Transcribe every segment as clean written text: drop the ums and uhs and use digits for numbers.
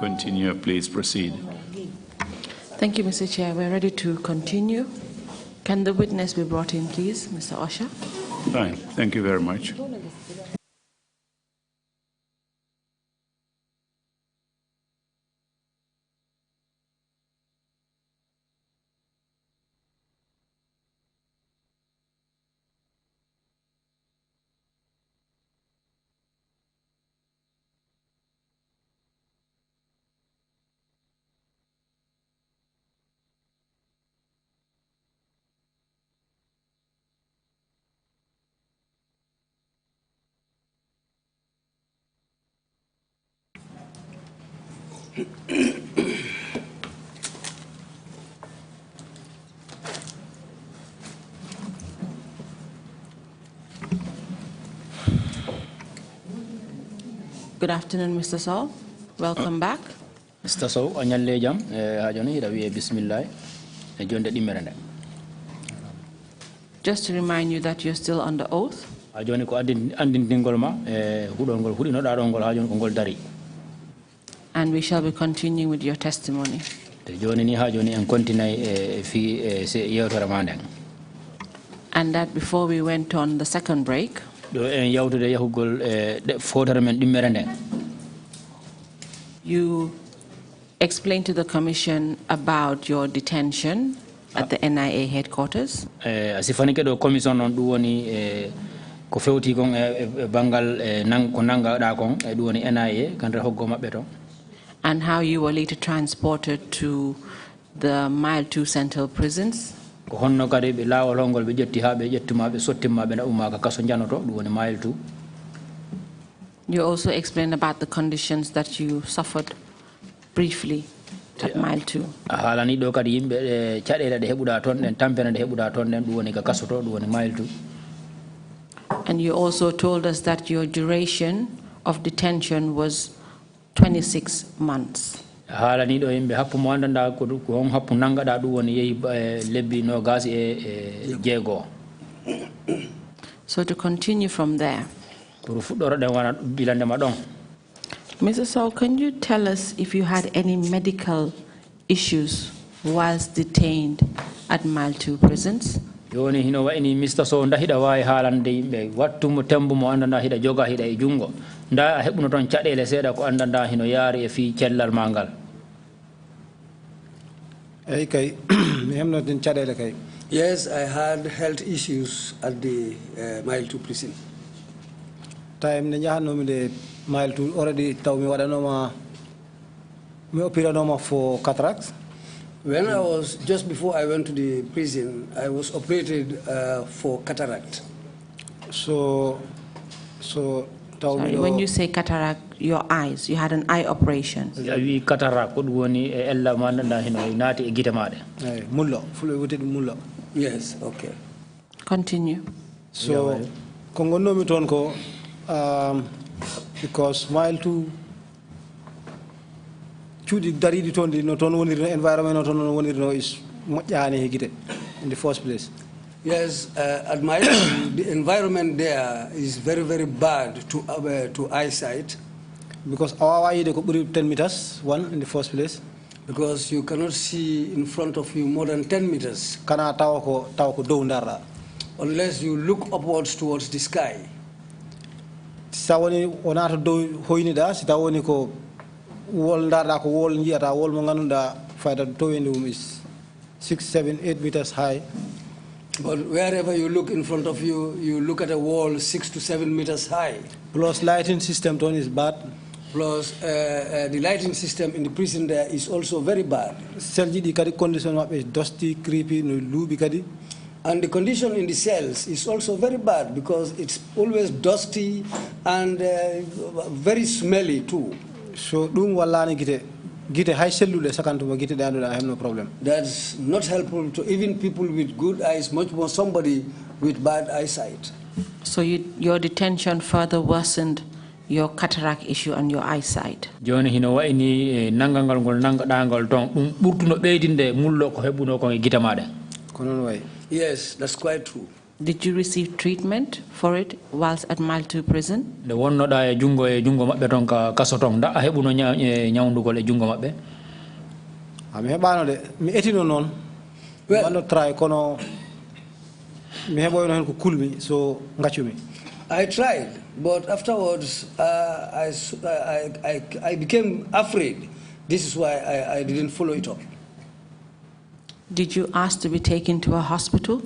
continue. Please proceed. Thank you, Mr. Chair. We're ready to continue. Can the witness be brought in, please, Mr. Osher? Fine. Thank you very much. Good afternoon, Mr. Sowe. Welcome back. Mr. Sowe, anyalle jam hajoni dawi bismillah e jonde dimmerende. Just to remind you that you're still under oath. Hajoni ko andindingol ma hudol gol hudino dadol gol hajoni ko gol dari. And we shall be continuing with your testimony. Te joni ni hajoni en continue fi se yewtere manden. And that before we went on the second break, you explained to the Commission about your detention at the NIA headquarters. And how you were later transported to the Mile 2 Central prisons. You also explained about the conditions that you suffered briefly at Mile 2. And you also told us that your duration of detention was 26 months. So to continue from there, Mr. Sowe, can you tell us if you had any medical issues whilst detained at Mile 2 prisons? Mr. Sowe ndahida way haalande wattumo tembumo andanda hida joga hida e jungo nda hebuno ton cadele seeda ko andanda hino yaari e fi cellal mangal. Yes, I had health issues at the Mile 2 prison. Time the Mile 2 already told me what I know for cataracts. When I was, just before I went to the prison, I was operated for cataract. Sorry, when you say cataract, your eyes, you had an eye operation. Yes, okay. Continue. So, because Mile 2 environment is in the first place. Yes, at Mile 2, the environment there is very, very bad to eyesight. Because our 10 meters, one in the first place. Because you cannot see in front of you more than 10 meters. Unless you look upwards towards the sky. 6, 7, 8 meters high. But wherever you look in front of you, you look at a wall 6 to 7 meters high. Plus lighting system is bad. Plus the lighting system in the prison there is also very bad. Condition is dusty, creepy, and the condition in the cells is also very bad because it's always dusty and very smelly too. So I have no problem. That's not helpful to even people with good eyes, much more somebody with bad eyesight. So your detention further worsened your cataract issue and your eyesight. Joni hino wa ini nangangal ngol nangadangal ton burtuno beydinde mullo ko hebuno ko gitamade. Yes, that's quite true. Did you receive treatment for it whilst at Mile 2 prison? The one no da jungo mabbe ton ka kasotong da hebuno nyawndu e jungo mabbe. Ami hebano de mi etino non. Well, try kono mi heboy no hen ko kulmi so ngacumi. I tried, but afterwards I became afraid. This is why I didn't follow it up. Did you ask to be taken to a hospital?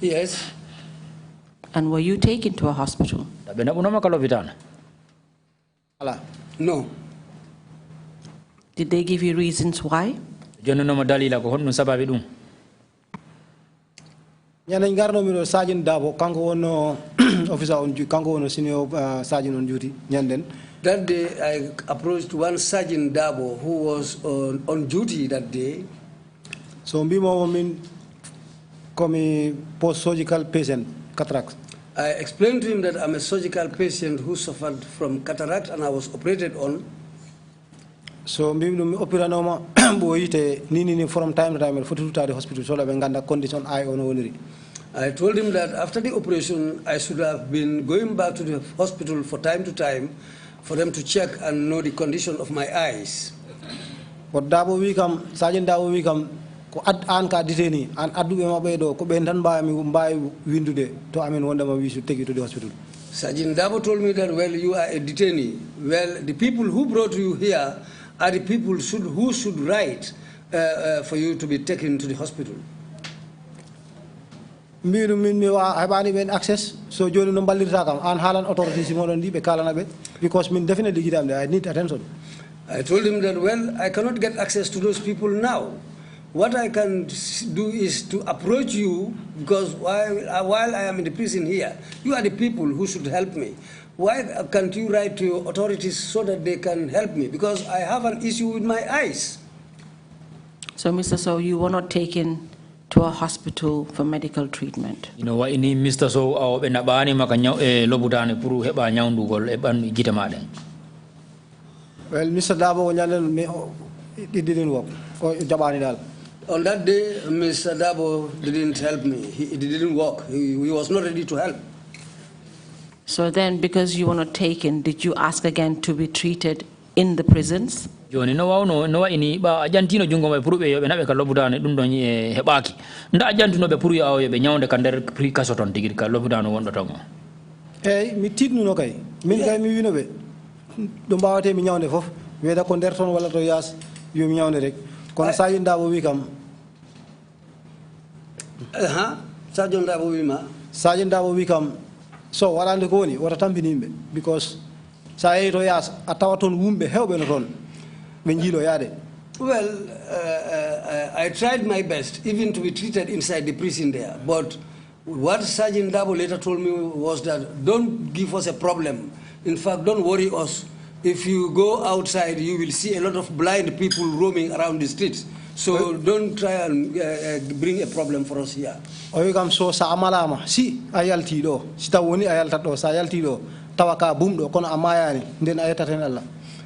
Yes. And were you taken to a hospital? No. Did they give you reasons why? Nyana ngarno mi do Sergeant Dabo kanko wono officer on kanko wono senior sergeant on duty nyanden. That day I approached one Sergeant Dabo who was on duty that day. So mbimo min komi post-surgical patient cataract. I explained to him that I'm a surgical patient who suffered from cataract and I was operated on. So mbimo operanoma bo yite ni from time to time fotu to the hospital so la be nganda condition I on woniri. I told him that after the operation I should have been going back to the hospital for time to time for them to check and know the condition of my eyes. But Dabo wikam Sergeant Dabo wikam ko an ka deteni an adube mabbe do ko be tan ba mi mbay windude to amen wondama we should take you to the hospital. Sergeant Dabo told me that, well, you are a detainee. Well, the people who brought you here are the people who should write for you to be taken to the hospital. Mbiru min mi wa habani ben access so joni no ballirta kam an halan authorities mo don di be kalana be because min definitely gidam I need attention. I told him that, well, I cannot get access to those people now. What I can do is to approach you because while I am in the prison here, you are the people who should help me. Why can't you write to your authorities so that they can help me? Because I have an issue with my eyes. So, Mr. Sowe, you were not taken to a hospital for medical treatment? You know what ini Mr. Sowe au be nabani makanya lobutane puru heba nyaundugol e ban gitamade. Well, Mr. Dabo it didn't work. On that day, Mr. Dabo didn't help me. It didn't work. He was not ready to help. So then, because you were not taken, did you ask again to be treated in the prisons? Joni no ini ba ajantino jungo me puru be yo be nabe ka lobutane dum don hebaki. Nda ajantino be puru yo be nyawnde kander pri kasoton tigir ka lobutano wondo tongo. Mi tidnu no kay. Min kay mi wino be. Do mbawate mi nyawnde fof weda ko der ton wala to yas yo mi nyawnde rek kono Sergeant Dabo wi kam Sergeant Dabo wi ma Sergeant Dabo wi kam so walande ko woni wata tampinimbe because sa yeyi to yas a tawa ton wumbe hewbe no ton be jilo yaade. Well, I tried my best even to be treated inside the prison there, but what Sergeant Dabo later told me was that don't give us a problem. In fact, don't worry us. If you go outside, you will see a lot of blind people roaming around the streets. So don't try and bring a problem for us here. O kam so sa amalama si ayalti do si tawoni ayalta do sa ayalti do tawaka bumdo kono amayani den ayata ten Allah.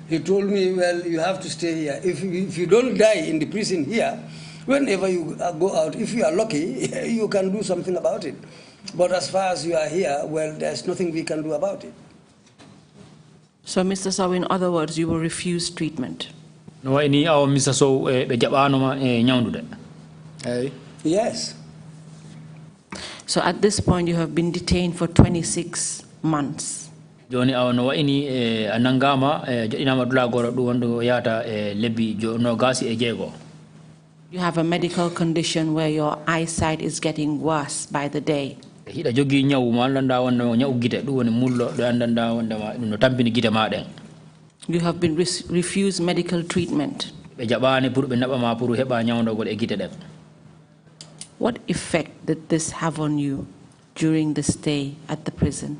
He told me, well, you have to stay here. If you don't die in the prison here, whenever you go out, if you are lucky, you can do something about it. But as far as you are here, well, there's nothing we can do about it. So, Mr. Sowe, in other words, you were refused treatment? No, ini au Mr. Sowe be jabano ma nyawndude. Yes. So at this point, you have been detained for 26 months. Joni au no ini anangama ina madula goro du wondo yata lebi jo no gasi e jego. You have a medical condition where your eyesight is getting worse by the day. Hida jogi nyaw ma landa wonno nyaw gite du woni mullo do andanda wonda ma no tampini gite ma den. You have been refused medical treatment. Be jabani pour be naba ma pour heba nyawndogol e gite den. What effect did this have on you during the stay at the prison?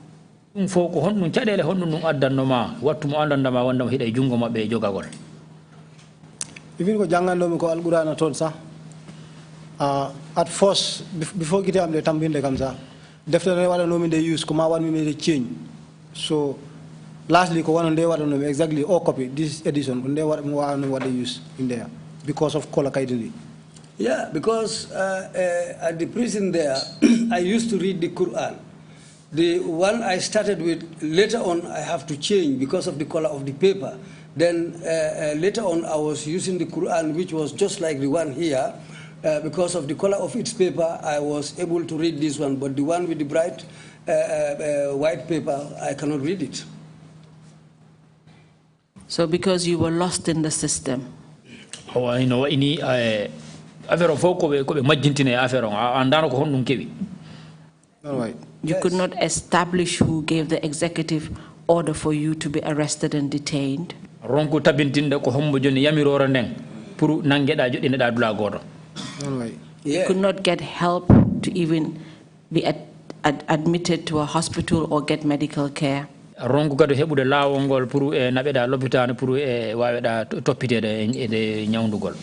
Fo ko honno cadele honno no addanno ma wattu mo andanda ma wonda hida jungo mabbe jogagol. Even ko jangando mi ko alqur'ana ton sa at first before gite am le tambinde kam sa deftere wala no mi de use ko ma wan mi de change so lastly ko wan de wala no exactly all copy this edition ko de wala mo wan wala use in there because of color kaydini. Yeah, because at the prison there, I used to read the Quran. The one I started with, later on I have to change because of the color of the paper. Then later on I was using the Quran, which was just like the one here. Because of the color of its paper, I was able to read this one, but the one with the bright white paper, I cannot read it. So because you were lost in the system? Oh, you know, affaire foko ko be majjintine affaire on andano ko honnum kewi. All right. You could not establish who gave the executive order for you to be arrested and detained? Ronko tabintinde ko hombo joni yamirora nden pour nangeda jodine da dula goto. All right. You could not get help to even be admitted to a hospital or get medical care? Ronko kado hebude lawol pour nabeda l'hôpital pour waweda toppitede e nyawdugol.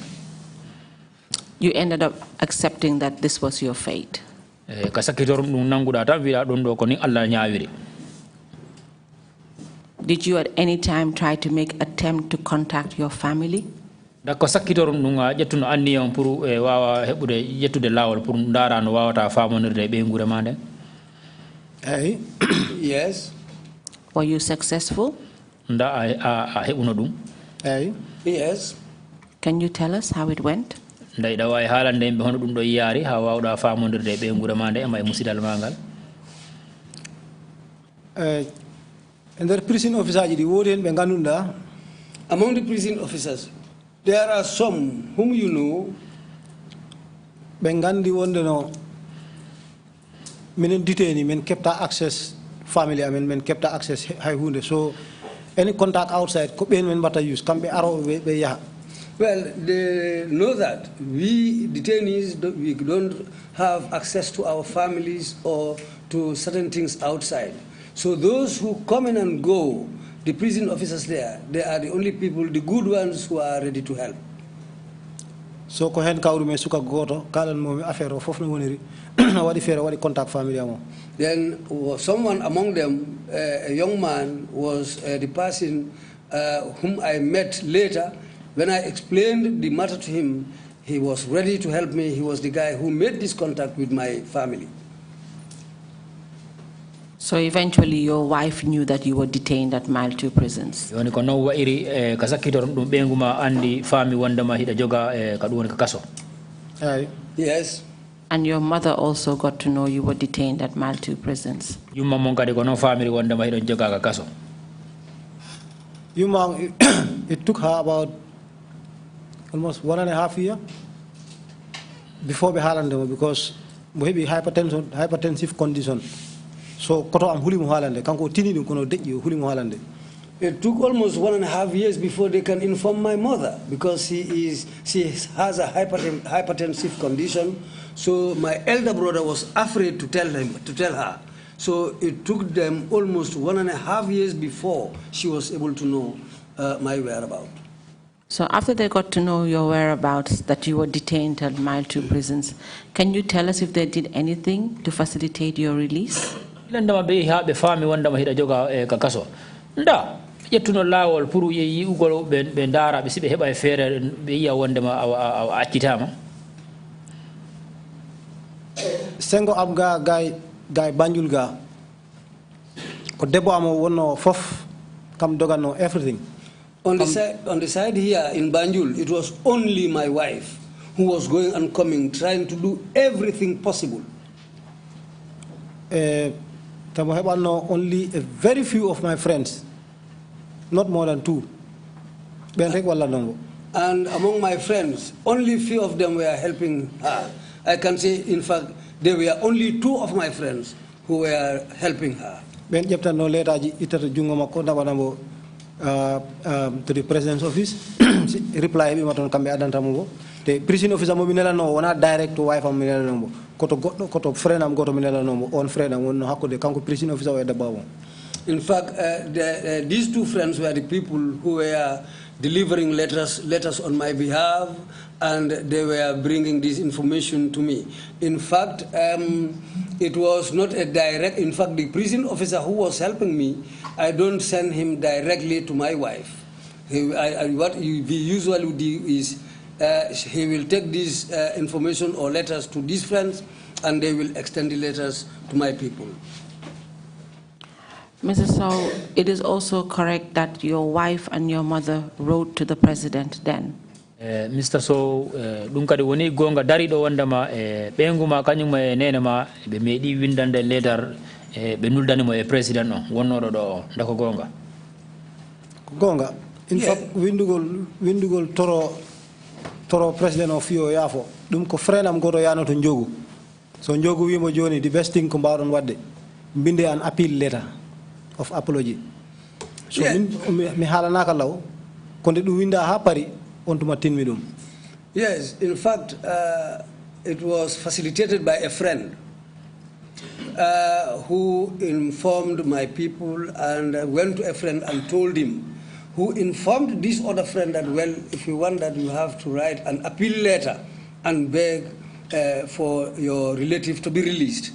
You ended up accepting that this was your fate? Did you at any time try to make attempt to contact your family? Yes. Were you successful? Yes. Can you tell us how it went? And the prison officers, among the prison officers, there are some whom you know. Bengandi wonde no men detainee men kept access family men kept access high hunde, so any contact outside ko ben men bata use kambe aro be ya. Well, they know that we detainees we don't have access to our families or to certain things outside. So those who come in and go, the prison officers there, they are the only people, the good ones who are ready to help. So ko hen kawru me suka goto kalan momi affaire o fof no woniri wadi fere wadi contact family amo. Then someone among them, a young man, was the person whom I met later. When I explained the matter to him, he was ready to help me. He was the guy who made this contact with my family. So eventually your wife knew that you were detained at Mile 2 prisons? Yes. And your mother also got to know you were detained at Mile 2 prisons? It took her about almost 1.5 years before we had because we have hypertensive condition. So koto am hulimu halande kanko tinini kono deji hulimu halande. It took almost 1.5 years before they can inform my mother because she has a hypertensive condition. So my elder brother was afraid to tell her. So it took them almost 1.5 years before she was able to know my whereabouts. So after they got to know your whereabouts, that you were detained at Mile 2 prisons, can you tell us if they did anything to facilitate your release? Nda yettuno lawol pour yeyi ugol be ndara be sibe heba e fere be yiya wonde ma accitama. Sengo am gay Banjul ga ko debbo am wonno fof kam dogano everything. On the side here in Banjul, it was only my wife who was going and coming, trying to do everything possible. Only a very few of my friends, not more than 2. And among my friends, only few of them were helping her. I can say, in fact, there were only 2 of my friends who were helping her. To the president's office, reply the prison officer mo minela no wana direct to wife am minela no koto friend am goto minela no on friend am no hakko de kanko prison officer we debabo. In fact, these 2 friends were the people who were delivering letters on my behalf, and they were bringing this information to me. In fact, it was not a direct. In fact, the prison officer who was helping me, I don't send him directly to my wife. What we usually do is he will take these information or letters to these friends, and they will extend the letters to my people. Mrs. Sowe, it is also correct that your wife and your mother wrote to the president then? Mr. Sowe, ɗum kadi woni gonga dariɗo wondema ɓeyguma kañum nenema ɓe meeɗi windande letter ɓe nuldanimo e président o wonnoɗo ɗo o ndako gonga. Gonga, in fact, windugol toro president of yo yafo ɗum ko frenam goto yano to jogu. So jogu wimo joni the best thing ko mbawɗon wadde binde an appeal letter of apology. So mi haalanaka law konde ɗum winda ha pari on tuma tinmi ɗum. Yes, in fact, it was facilitated by a friend who informed my people, and went to a friend and told him, who informed this other friend that, well, if you want that, you have to write an appeal letter and beg for your relative to be released.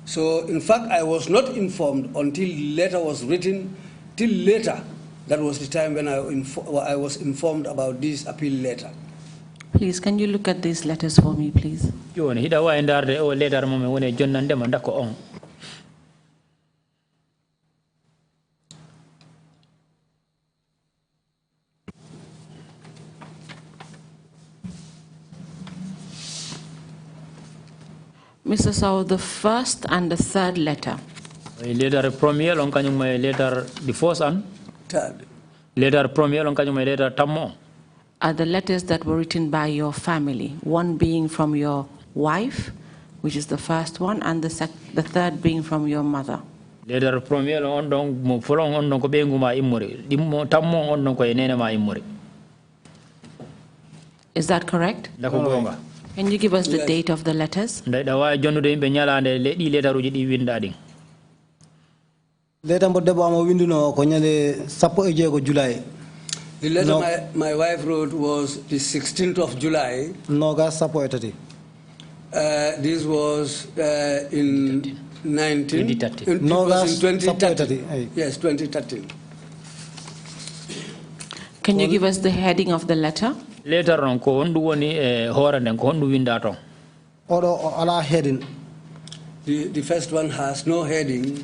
So, in fact, I was not informed until the letter was written. Till later, that was the time when I was informed about this appeal letter. Please, can you look at these letters for me, please? Mr. Sowe, the first and the third letter. Letter premier on kanyum letter the first and third. Letter premier on kanyum letter tammo. Are the letters that were written by your family, one being from your wife, which is the first one, and the third being from your mother. Letter premier on don mo folong on don ko benguma immori dimmo tammo on don ko enene ma immori. Is that correct? Can you give us the date of the letters? Letter The letter my wife wrote was the 16th of July. This was in 2013. Yes, 2013. Can you give us the heading of the letter? Later on, ko hondu woni horanden ko hondu windato. Odo ala heading. The first one has no heading.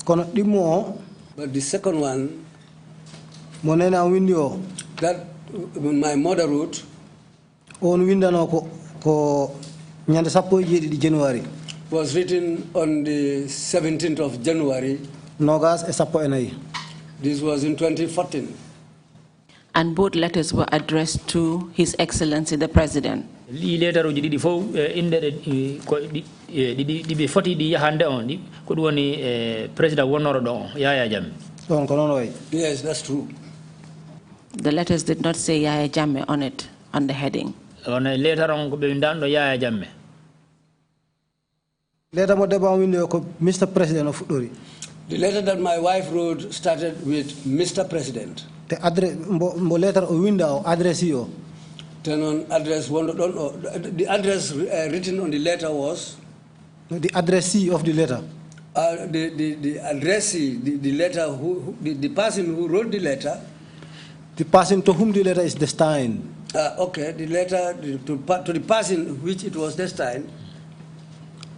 Kono dimo. But the second one, monena windio. That my mother wrote. On windano ko nyande sappo di January. Was written on the 17th of January. Nogas e sappo enayi. This was in 2014. And both letters were addressed to His Excellency the President. Letter uji didi fo inde ko di foti di hande on di ko woni president wonoro do Yaya Jammeh. Don ko non way. Yes, that's true. The letters did not say Yaya Jammeh on it, on the heading. On letter on ko be ndando Yaya Jammeh. Letter mo deba window ko Mr. President of Fudori. The letter that my wife wrote started with Mr. President. The address, mo letter o window address yo. Then on address the address written on the letter was. The addressee of the letter. The addressee, the letter the person who wrote the letter. The person to whom the letter is destined. Okay, the letter to the person which it was destined.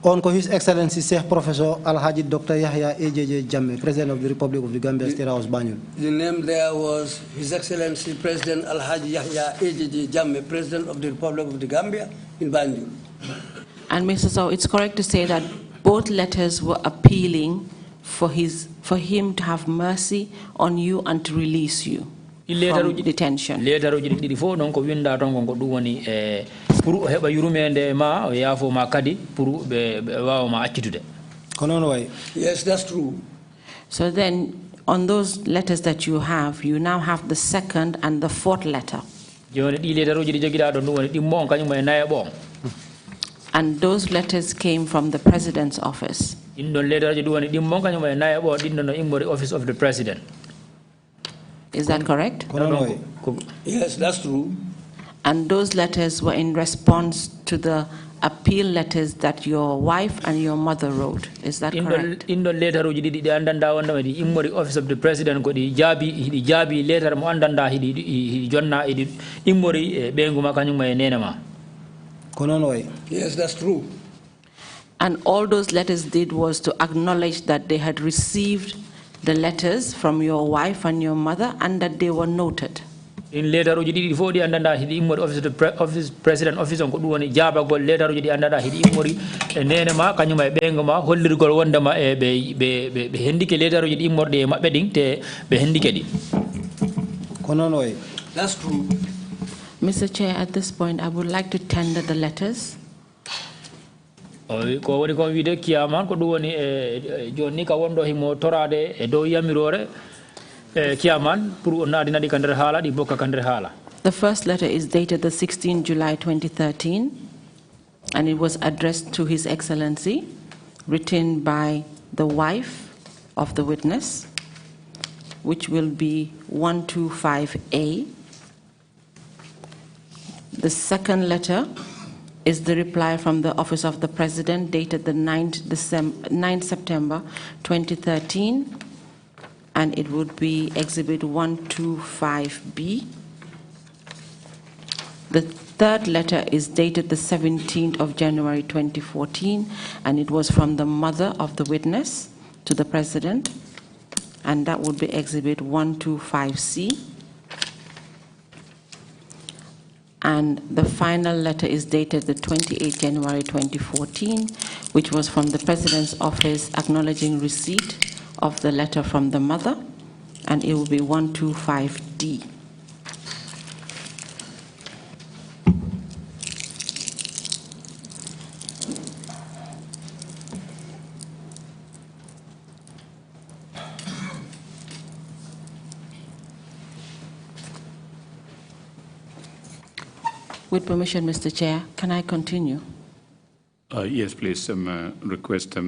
On His Excellency Sheikh Professor Alhaji Dr. Yahya AJJ Jammeh, President of the Republic of the Gambia, State House, Banjul. The name there was His Excellency President Alhaji Yahya AJJ Jammeh, President of the Republic of the Gambia in Banjul. And Mr. Sowe, it's correct to say that both letters were appealing for him to have mercy on you and to release you from detention. Letter uji didi fo non ko winda ton ko dum woni pour heba yurumende ma yafo ma kadi pour be wawa ma accitude. Kono way. Yes, that's true. So then on those letters that you now have the second and the fourth letter. Joni di letter uji di jogida don woni di mon kanyum e naye bon. And those letters came from the president's office. Indon letter uji woni di mon kanyum e naye bon din no immori office of the president. Is that correct? Yes, that's true. And those letters were in response to the appeal letters that your wife and your mother wrote. Is that correct? In the letter uji di andanda wanda di immori office of the president ko di jabi letter mo andanda hidi jonna idi immori benguma kanyuma nenema. Yes, that's true. And all those letters did was to acknowledge that they had received the letters from your wife and your mother and that they were noted. In letter uji di fodi andanda hidi immori office president office on ko duwoni jaba gol letter uji di andanda hidi immori nenema kanyuma benguma hollirgol wondama be hendike letter uji di immorde mabbe ding te be hendike di. That's true. Mr. Chair, at this point, I would like to tender the letters. Ko woni ko wiide kiyaman ko duwoni joni ka wondo himo torade e dow yamirore kiyaman pour nadinadi kandere hala di bokka kandere hala. The first letter is dated the 16th July 2013, and it was addressed to His Excellency, written by the wife of the witness, which will be 125A. The second letter is the reply from the Office of the President dated the 9th September 2013, and it would be Exhibit 125B. The third letter is dated the 17th of January 2014, and it was from the mother of the witness to the President, and that would be Exhibit 125C. And the final letter is dated the 28th January 2014, which was from the President's office acknowledging receipt of the letter from the mother, and it will be 125D. With permission, Mr. Chair, can I continue? Yes, please. Request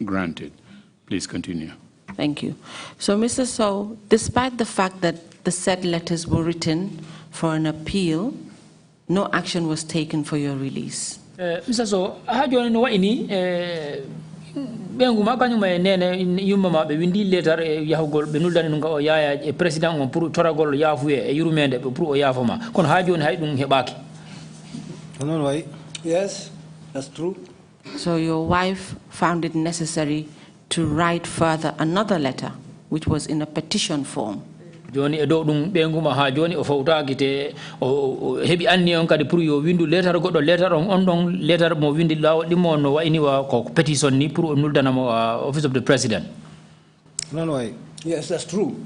granted. Please continue. Thank you. So, Mr. Sowe, despite the fact that the said letters were written for an appeal, no action was taken for your release. Mr. Sowe, hajo no ini benguma kanyuma nene yumma ma be windi letter yahugol be nuldani nga o yaaya president on pour toragol yafuye e yurumende pour o yafoma kon hajo on hay dum hebaki. Yes, that's true. So your wife found it necessary to write further another letter, which was in a petition form. Joni edo dum benguma ha joni o fawtaaki te o hebi anni on kadi pour yo windu letter goddo letter on don letter mo windi law dimo no wayni wa ko petition ni pour o nuldana mo office of the president. Yes, that's true.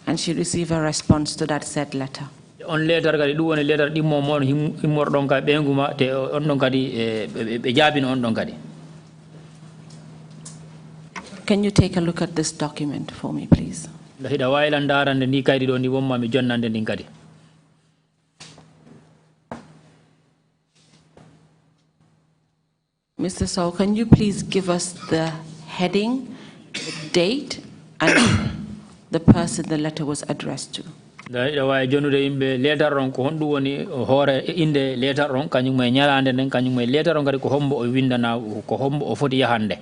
And she received a response to that said letter. On letter kadi du woni letter dimmo mon himmor don ka benguma te on don kadi be jabino on don kadi. Can you take a look at this document for me, please? Lahida waylan darande ni kaydi do ni womma mi jonnande ndin kadi. Mr. Sowe, can you please give us the heading, the date, and the person the letter was addressed to? Lahida way jonude imbe letter ron ko hondu woni hore inde letter ron kanyum may nyalande nden kanyum may letter ron kadi ko hombo o windana ko hombo o foti yahande.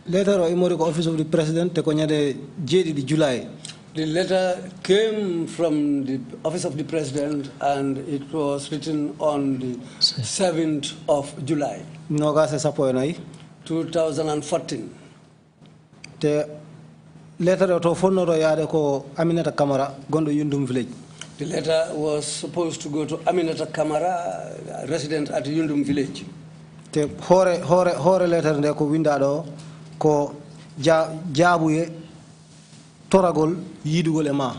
Letter o imori ko office of the president te ko nyade jeedi di July. The letter came from the office of the president and it was written on the 7th of July. Noga se sapo nay 2014. Te letter o to fonnoro yaade ko Aminata Camara gondo Yundum village. The letter was supposed to go to Aminata Camara, resident at Yundum village. Te hore letter nde ko windado ko jaabuye toragol yidugol e ma.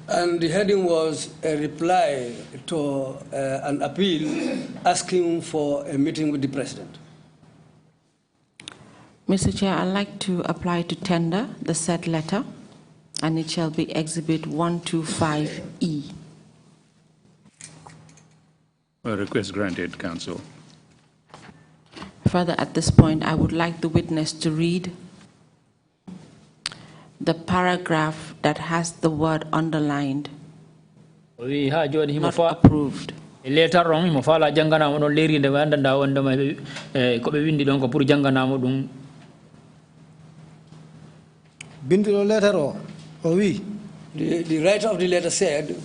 And the heading was a reply to an appeal asking for a meeting with the president. Mr. Chair, I'd like to apply to tender the said letter, and it shall be Exhibit 125E. Request granted, Counsel. Further, at this point, I would like the witness to read the paragraph that has the word underlined We ha joni himo not fa approved. letter on himo fa la jangana mo non leri nde wanda nda wonda ma ko be windi don ko pour jangana mo dum. Bindilo letter o wi. The writer of the letter said,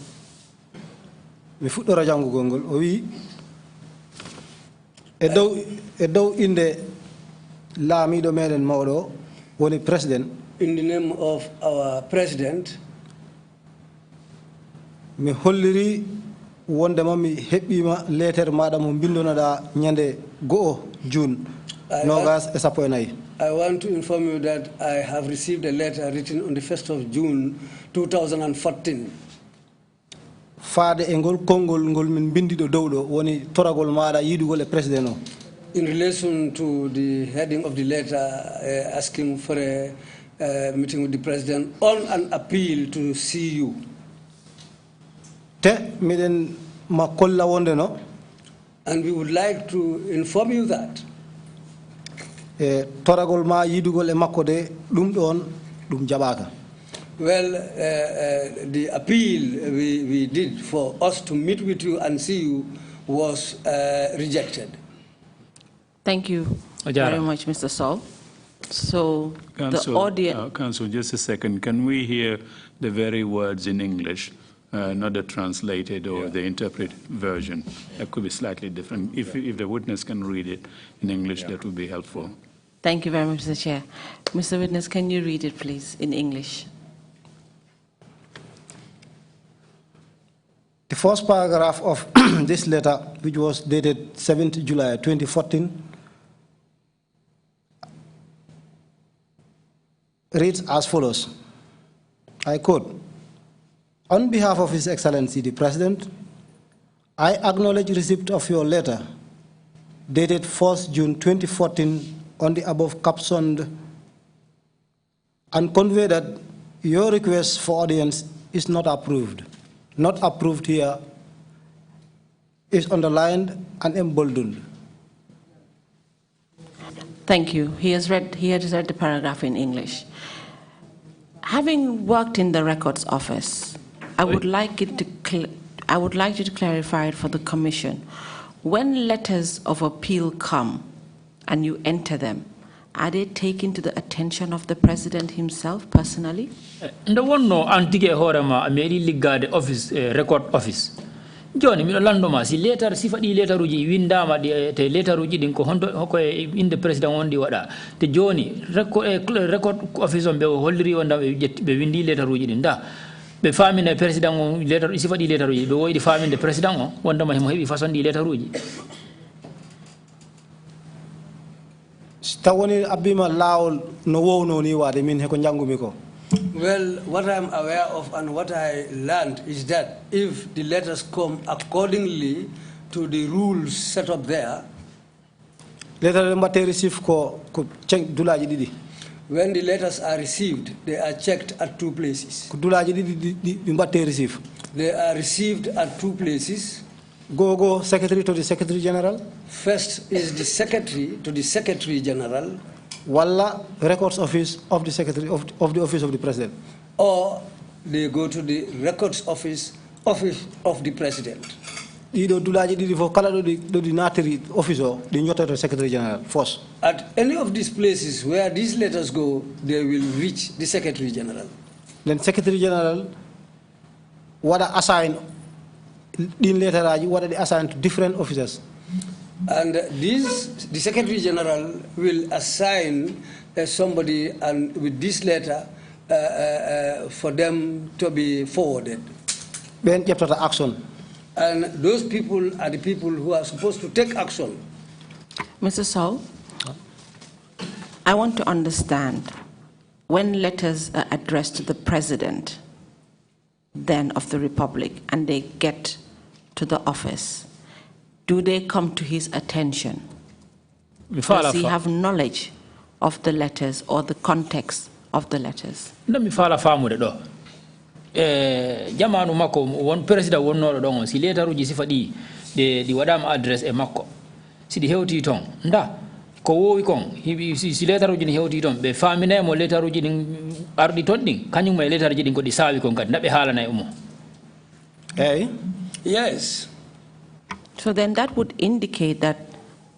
Mi fuɗɗora jangugol ngol o wi e dow inde laamiɗo meɗen mawɗo woni president. in the name of our president, mi holliri wondema mi heɓɓima lettere maɗa mo bindonoɗa ñande go'o June nogas e sappo e nayyi. I want to inform you that I have received a letter written on the 1st of June 2014. faade e ngol konngol ngol min bindiɗo dow ɗo woni toragol maɗa yiidugol e président o. In relation to the heading of the letter asking for a meeting with the president on an appeal to see you. Te miɗen ma kolla wonde no. And we would like to inform you that toragol ma yiidugol e makko de ɗum ɗon ɗum jaɓaka. Well, the appeal we did for us to meet with you and see you was rejected. Thank you very much, Mr. Sowe. So Council, the audience... Council, just a second. Can we hear the very words in English, not the translated or the interpreted version? That could be slightly different. If the witness can read it in English, that would be helpful. Thank you very much, Mr. Chair. Mr. Witness, can you read it, please, in English? The first paragraph of this letter, which was dated 7th July 2014, reads as follows. I quote, "On behalf of His Excellency the President, I acknowledge receipt of your letter dated 1st June 2014 on the above captioned and convey that your request for audience is not approved. Not approved here is underlined and emboldened." Thank you. He has read the paragraph in English. Having worked in the records office, I would like you to clarify it for the Commission. When letters of appeal come and you enter them, are they taken to the attention of the President himself personally? Nda wonno antige horema meri liggade office record office. Joni mi landoma si letter si fadi letteruji windama te letteruji din ko hondo ko inde president wondi wada te joni record office on be holliri wonda be windi letteruji din da be famine president on letter si fadi letteruji be woydi famine president on wonda ma mo hebi façon di letteruji. Tawoni abima laawol no wowno ni wade min he ko jangumi ko. Well, what I'm aware of and what I learned is that if the letters come accordingly to the rules set up there, when the letters are received, they are checked at two places. They are received at two places. Go secretary to the Secretary General. First is the secretary to the Secretary General. Walla records office of the Secretary of the Office of the President. Or they go to the records office of the President. Secretary General first. At any of these places where these letters go, they will reach the Secretary General. Then Secretary General, what are assigned in letter, what are they assigned to different officers? And the Secretary General will assign somebody and with this letter for them to be forwarded. Then you have to action. And those people are the people who are supposed to take action. Mr. Sowe, I want to understand when letters are addressed to the President then of the Republic and they get to the office, do they come to his attention? Does he have knowledge of the letters or the context of the letters? Let me follow famude do. Jamanu mako won president wonno do si letteruji si fadi di wadam address e makko. Si di hewti ton nda ko wowi kon si letteruji ni hewti ton be famine mo letteruji din ardi ton din kanyum may letteruji din ko di sawi kon kadi nabe halana e umo. Hey? Yes. So then that would indicate that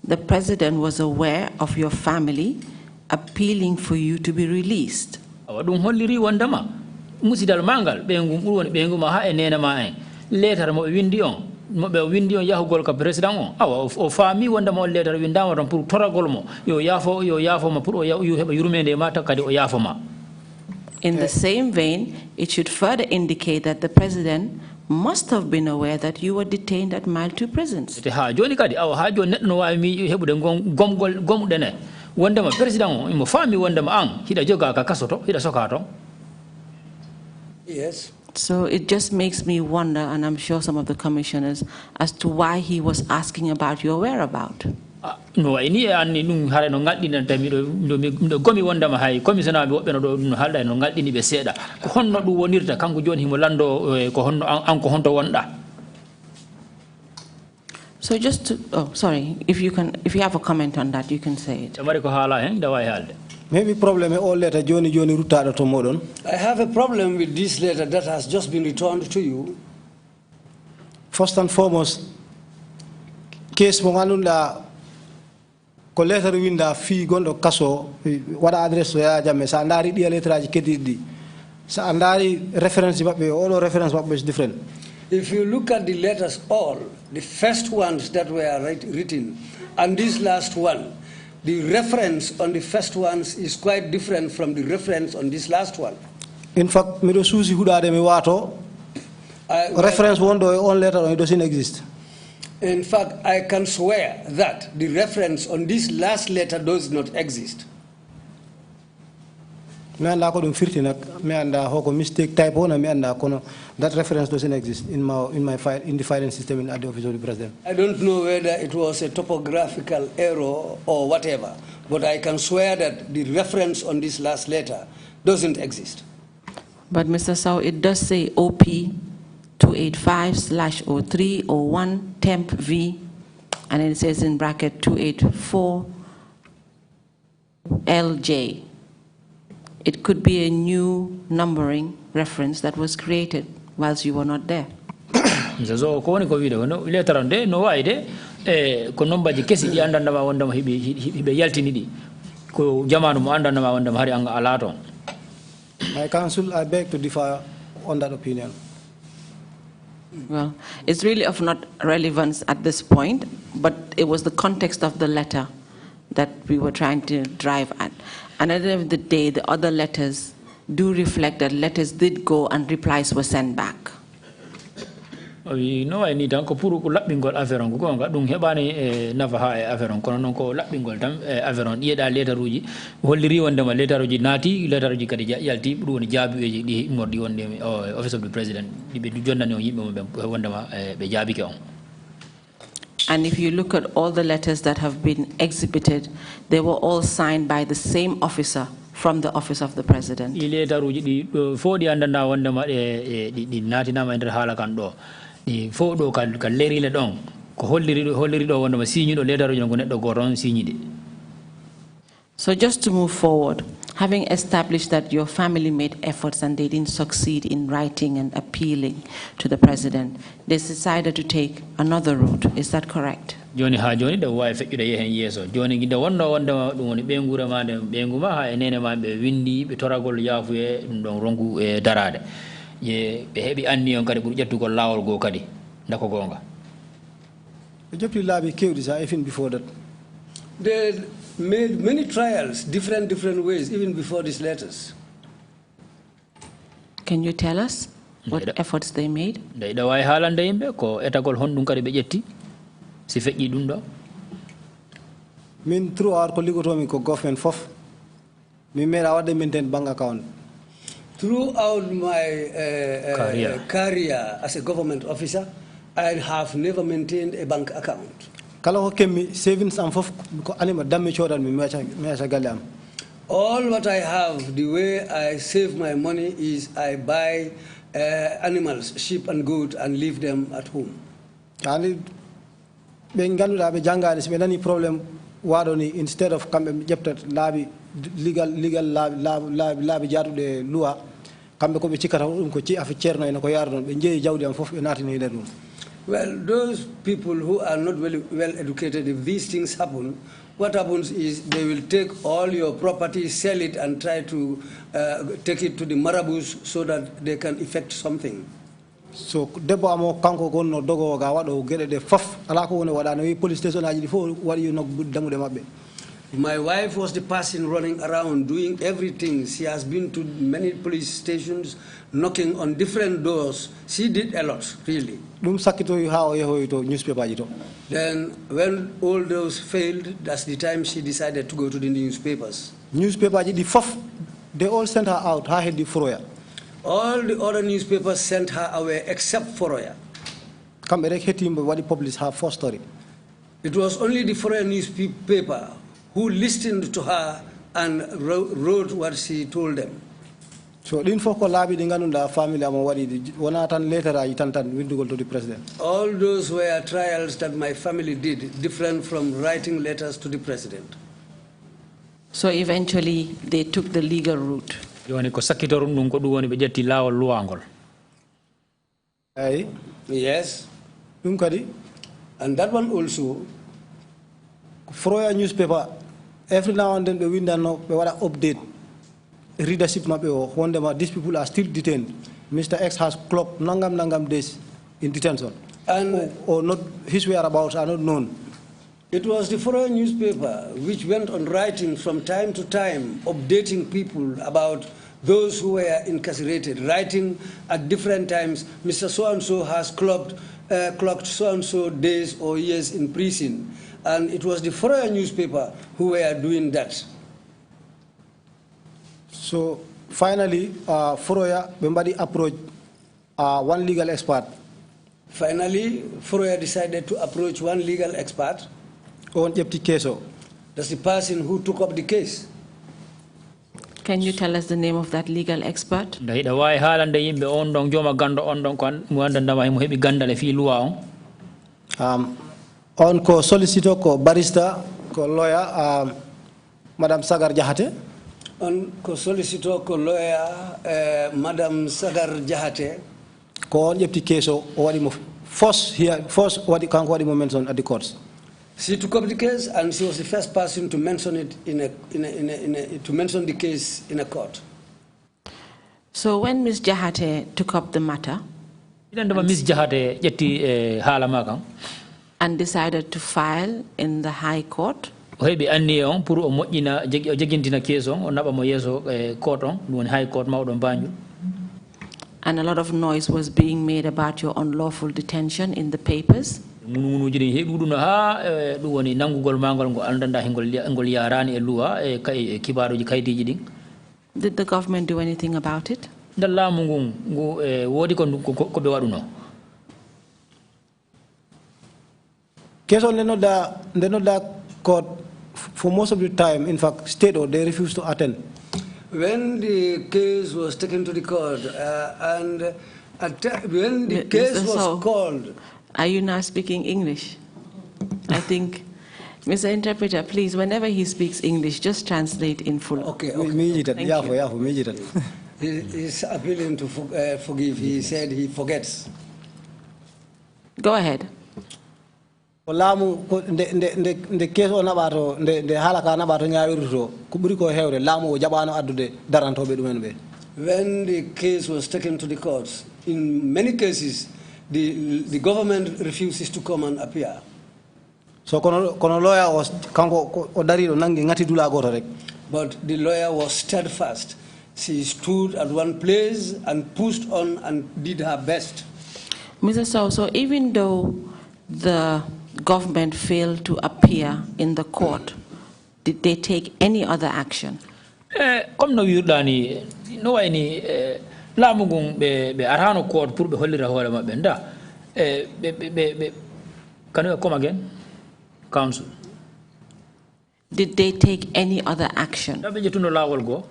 the president was aware of your family appealing for you to be released. Awadum holliri wandama musidal mangal bengu ma ha enena ma en letter mo windi on mo be windi on yahugol ka president on awa o fami wandama on letter windama don pour toragol mo yo yafo ma pour o heba yurmende ma takadi o yafo ma. In the same vein, it should further indicate that the president must have been aware that you were detained at Mile 2 prisons. Ha joni kadi awa ha joni neddo no wawi mi hebude gomgol gomudene wandama president mo fami wandama an hida joga ka kasoto hida sokato. Yes. So it just makes me wonder, and I'm sure some of the commissioners, as to why he was asking about your whereabouts. No ini anni dum hare no ngaddina tami do gomi wondama hay commissioner be wobbe no do no halda no ngaddini be seeda ko honno dum wonirta kanko joni himo lando ko honno an ko honto wonda. So just to, sorry, if you have a comment on that, you can say it. Tamari ko hala hen da way halde. Maybe problem all letter joni rutado to modon. I have a problem with this letter that has just been returned to you. First and foremost, case mo ganunda ko letter winda fi gondo kaso wada address ya jamme sa andari di letter ji kedidi sa andari reference mabbe all reference mabbe is different. If you look at the letters all, the first ones that were written and this last one, the reference on the first ones is quite different from the reference on this last one. In fact, me do susi hudade me wato reference wondo on letter it doesn't exist. In fact, I can swear that the reference on this last letter does not exist. Me anda ko dum firti nak me anda hoko mistake type on me anda kono that reference doesn't exist in my file in the filing system at the office of the president. I don't know whether it was a topographical error or whatever, but I can swear that the reference on this last letter doesn't exist. But Mr. Sowe, it does say OP 285/0301 temp V, and it says in bracket 284 LJ. It could be a new numbering reference that was created whilst you were not there. So ko woni ko video no letter on de no wayde ko nombaji kesi di andanda ma wondama hibe yaltini di ko jamanu mo andanda ma wondama hari anga alato. My counsel, I beg to differ on that opinion. Well, it's really of not relevance at this point, but it was the context of the letter that we were trying to drive at. And at the end of the day, the other letters do reflect that letters did go and replies were sent back. We know I need to put lappingol averon go nga dum hebani nafa ha averon kono non ko lappingol tam averon yeda letter uji holliri wondema letter uji nati letter uji kadi yalti bu woni jaabi di ngordi wonde office of the president be du jondani on yimbe wondema be jaabi ke on. And if you look at all the letters that have been exhibited, they were all signed by the same officer from the office of the president. Letter uji di fodi andanda wondema di nati nama enter hala kan do. The photo can leri le don ko holliri do wonno signi do letter jongo neddo goron signi de. So just to move forward, having established that your family made efforts and they didn't succeed in writing and appealing to the president, they decided to take another route. Is that correct? Joni ha joni do way fekkude yehen yeso joni gida wonno dum woni bengura ma de benguma ha enene ma be windi be toragol yafuye don rongu e darade. Ye be hebi anni on kadi bur jettugol lawol go kadi ndako gonga. Deputy Labi killed this even before that. They made many trials, different ways, even before these letters. Can you tell us what efforts they made? Dai da way halande yimbe ko etagol hondum kadi be jetti si fekki dum do. Min through our colleague ko government fof mi mera wade maintain bank account. Throughout my career as a government officer, I have never maintained a bank account. Kala ko kemi savings am fof ko anima dammi chodan mi mecha galam. All what I have, the way I save my money is I buy animals, sheep and goat, and leave them at home. And be ganduda be jangani se be nani problem wadoni instead of kambe jeptat labi legal labi jatude loi Well, those people who are not well educated, if these things happen, what happens is they will take all your property, sell it, and try to take it to the marabouts so that they can effect something. So debbo amo kanko gonno dogo ga wado gede de fof ala ko woni wadano wi police station aji fo wadi nok damude mabbe. My wife was the person running around doing everything. She has been to many police stations, knocking on different doors. She did a lot, really. Dum sakito yu ha o yeho to newspaper ji to. Then when all those failed, that's the time she decided to go to the newspapers. Newspaper ji di fof, they all sent her out, her head di Foroya. All the other newspapers sent her away except Foroya. Kambe rek hetimbe wadi publish her first story. It was only the Foroya newspaper who listened to her and wrote what she told them. So din foko labi di ganunda family am wadi wona tan later ay tan windugol to the president. All those were trials that my family did, different from writing letters to the president. So eventually they took the legal route. Yes. And that one also. Foroya newspaper, every now and then we win no update readership mape o wondema these people are still detained. Mr. X has clocked nangam days in detention. And or not his whereabouts are not known. It was the Foroya newspaper which went on writing from time to time, updating people about those who were incarcerated, writing at different times, Mr. So-and-so has clocked so-and-so days or years in prison. And it was the Foroya newspaper who were doing that. So finally, Foroya, somebody approached one legal expert. Finally, Foroya decided to approach one legal expert. That's the person who took up the case. Can you tell us the name of that legal expert? On ko solicitor ko barrister ko lawyer Madam Sagar Jahate. On ko solicitor ko lawyer Madam Sagar Jahate. Ko on yepti case o wadi mo first wadi kanko wadi mo mention at the courts. She took up the case and she was the first person to mention it to mention the case in a court. So when Ms. Jahate took up the matter and decided to file in the High Court, and a lot of noise was being made about your unlawful detention in the papers, did the government do anything about it? Case on the court for most of the time, in fact, stayed or they refused to attend. When the case was taken to the court when the case was called. Are you now speaking English? I think, Mr. Interpreter, please, whenever he speaks English, just translate in full. Okay. He's appealing to forgive. He said he forgets. Go ahead. Lamu the case on about the halaka na bato nyawirto kuburi ko hewre lamu jabano addude darantobe dumen be. When the case was taken to the courts, in many cases the government refuses to come and appear. So kono lawyer was kanko odarido nangi ngati dula goto rek. But the lawyer was steadfast. She stood at one place and pushed on and did her best. Mr. Sowe, so even though the government failed to appear in the court, did they take any other action? Comme no yurdani no any lamugun be arhano court pour be hollira hore mabbe nda can you come again? Council. Did they take any other action? Be jetuno lawol go.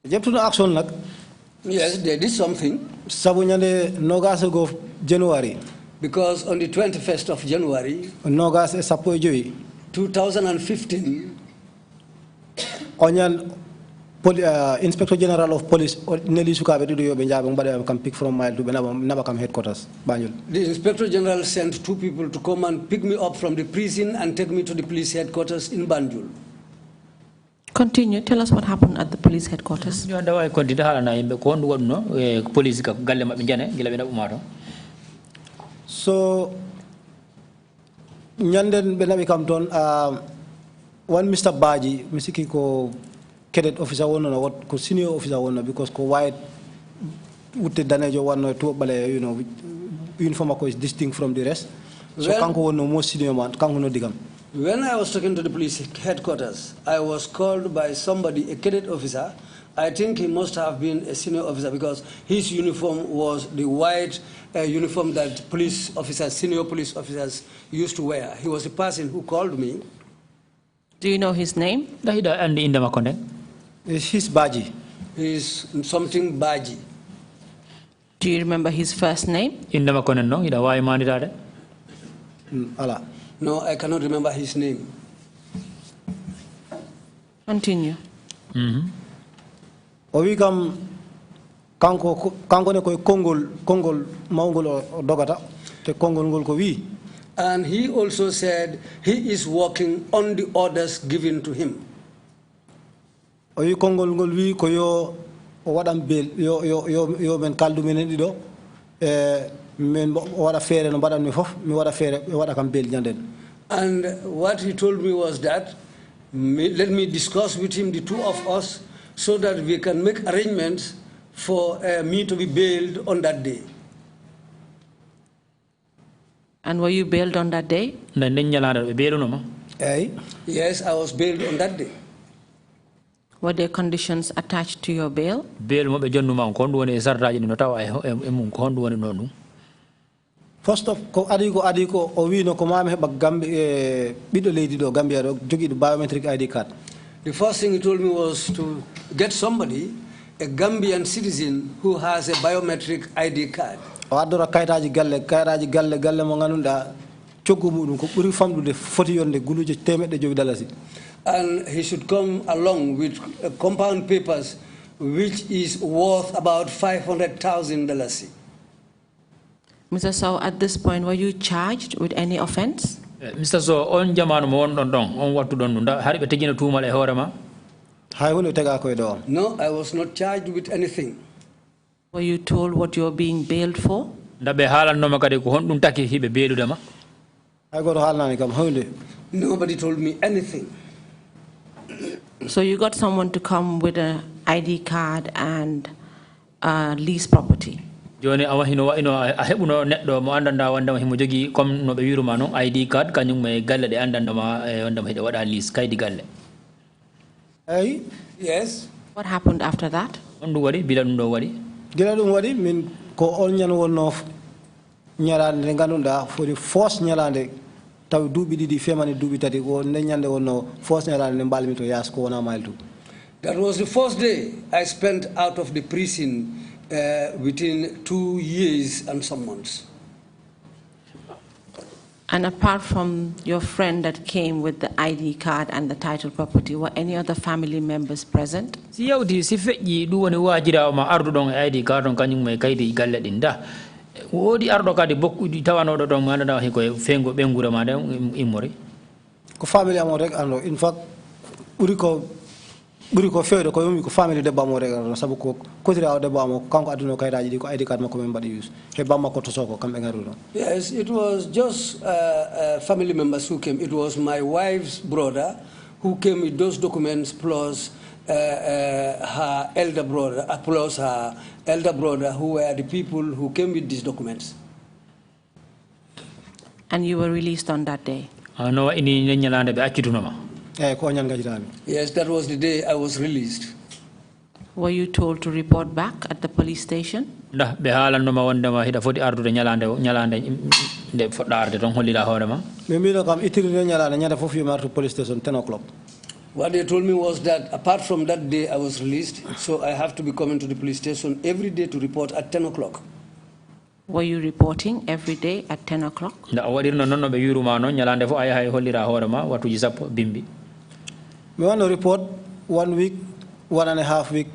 Jetuno action nak. Yes, they did something. Sabu nyande nogaso go January. Because on the 21st of January 2015, Inspector General of Police Nelly Sukabe do yobe njabe mbade kam pick from mile to Naba kam headquarters Banjul. The Inspector General sent 2 people to come and pick me up from the prison and take me to the police headquarters in Banjul. Continue. Tell us what happened at the police headquarters. So, Nyanden Benabi Campton, one Mr. Baji, Mr. Ko cadet officer one or what ko senior officer one because ko white would the damage one or two, you know, uniform is distinct from the rest. So Kanko no more senior man, Kanko no digam. When I was talking to the police headquarters, I was called by somebody, a cadet officer. I think he must have been a senior officer because his uniform was the white uniform that police officers, senior police officers used to wear. He was the person who called me. Do you know his name? It's his Baji. He's something Baji. Do you remember his first name? Allah. No, I cannot remember his name. Continue. Owi kam kanko ne koy kongol mawngol dogata te kongol ngol ko wi. And he also said he is working on the orders given to him. Owi kongol ngol wi ko yo wadam bel yo men kaldu men dido men wada fere no badam mi fof mi wada fere wada kam bel nyanden. And what he told me was that let me discuss with him, the 2 of us, so that we can make arrangements for me to be bailed on that day. And were you bailed on that day? Yes, I was bailed on that day. Were there conditions attached to your bail? First of ko adiko o wi no ko mame heba gambe bido leydi do Gambia do jogi do biometric ID card. The first thing he told me was to get somebody, a Gambian citizen who has a biometric ID card. O adora kaytaji galle mo ganunda coggu mudum ko buri famdude foti yonde guluje temedde jogi dalasi. And he should come along with compound papers which is worth about $500,000. Mr. Sowe, at this point, were you charged with any offense? Mr. Sowe, on jamanu mo on don on wattu don nda hari be tegina tumal e horema. No, I was not charged with anything. Were you told what you were being bailed for? Ndabe halanno makade ko hon dum taki hibe beeludama. Nobody told me anything. So you got someone to come with an ID card and lease property. Joni awa hino wa ino a hebuno neddo mo andanda wanda himo jogi comme no be wiruma non ID card kanyum me galle de andanda ma wanda hede wada lease kaydi galle. Hey? Yes. What happened after that? On du wadi bila dum do wadi. Gila dum wadi min ko on nyan wonno nyalande ngandunda for the force nyalande taw duubi didi femani duubi tati ko ne nyande wonno force nyalande mbalmi to yas ko wona mailtu. That was the first day I spent out of the prison within 2 years and some months. And apart from your friend that came with the ID card and the title property, were any other family members present? Si yawdi si feji du woni wajira ma ardu don ID card don kanyum me kaydi galle dinda. Wodi ardo kadi bokku di tawanodo don nganda he ko fengo be ngura ma dem immori. Ko family amon rek ando in fact buri ko fewde ko yomi ko family de bamo rek sabu ko kotira de bamo kanko aduno kayraji di ko ID card makko men badi use he bamma ko to soko kambe ngarudo. Yes, it was just family members who came. It was my wife's brother who came with those documents plus her elder brother who were the people who came with these documents. And you were released on that day? No, ini nyalande be accidunoma. Yes, that was the day I was released. Were you told to report back at the police station? Nda be halanno ma wonde ma hida foti ardude nyalande de foddarde ton hollira horema. Me mi kam itirde nyalande nyata fofu yomarto police station 10 o'clock. What they told me was that apart from that day I was released, so I have to be coming to the police station every day to report at 10 o'clock. Were you reporting every day at 10 o'clock? Nda wadirno non no be yuruma non nyalande fo ay hay hollira horema watuji sappo bimbi. Me want to report 1 week 1.5 weeks.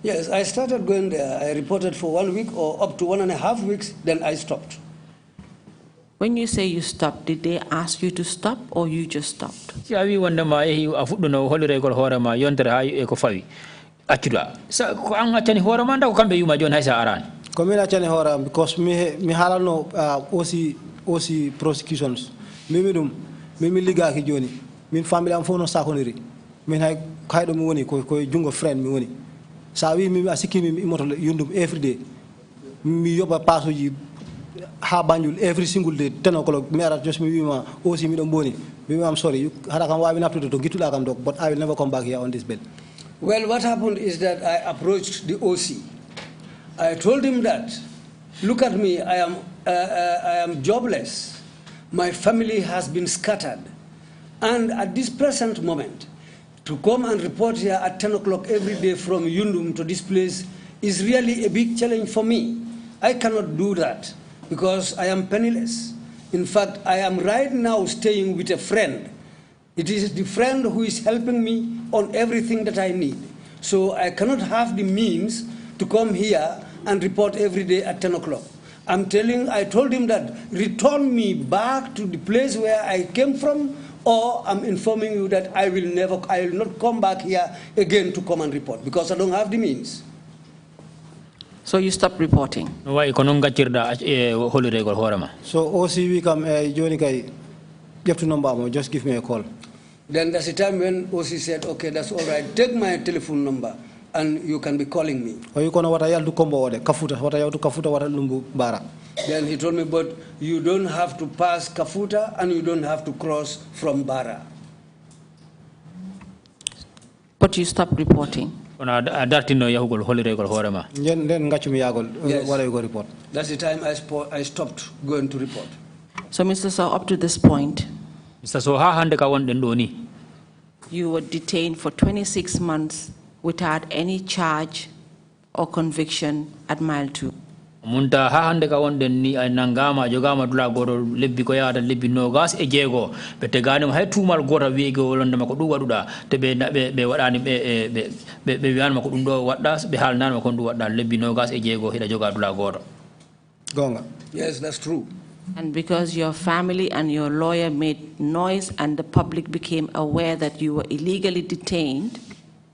Yes, I started going there. I reported for 1 week or up to 1.5 weeks, then I stopped. When you say you stopped, did they ask you to stop or you just stopped? Ya wi wonde ma ehi afuddo no holire ko hoore ma yontere ha e ko fawi accuda sa ko an accani hoore ma nda ko kambe yuma jon haysa arani ko min accani hoore because mi halano aussi prosecutions mimidum mimi ligaki joni min family am fof no sakoniri min hay kaydo mi woni ko jungo friend mi woni sa wi mi asiki mi moto yundum every day mi yoba pasuji ha Banjul every single day 10 o'clock me ara just mi wima aussi mi don boni mi I'm sorry hada kam wawi naptude to gitula kam dok but I will never come back here on this bill. Well, what happened is that I approached the OC. I told him that, look at me, I am jobless. My family has been scattered. And at this present moment, to come and report here at 10 o'clock every day from Yundum to this place is really a big challenge for me. I cannot do that because I am penniless. In fact, I am right now staying with a friend. It is the friend who is helping me on everything that I need. So I cannot have the means to come here and report every day at 10 o'clock. I told him that return me back to the place where I came from, or I'm informing you that I will not come back here again to come and report because I don't have the means. So you stopped reporting? So OC we come Johnny Kai, you have to number, just give me a call. Then there's a time when OC said, okay, that's all right, take my telephone number and you can be calling me. Or you know what I have to combo what I have to Kafuta what Lumbu Bara. Then he told me, but you don't have to pass Kafuta and you don't have to cross from Bara. But you stopped reporting? Then what are you going to report? That's the time I stopped going to report. So Mr. Sowe, up to this point, you were detained for 26 months without any charge or conviction at Mile 2. Munta ha hande ka wonde ni ay nangama jogama dula goro lebbi ko yaada lebbi nogas e jeego be tegani hay tumal gota wiego wolonde mako dum waduda te be wadani be wi'an mako dum do wadda be halnan mako dum wadda lebbi nogas e jeego hida joga dula goro gonga. Yes, that's true. And because your family and your lawyer made noise and the public became aware that you were illegally detained,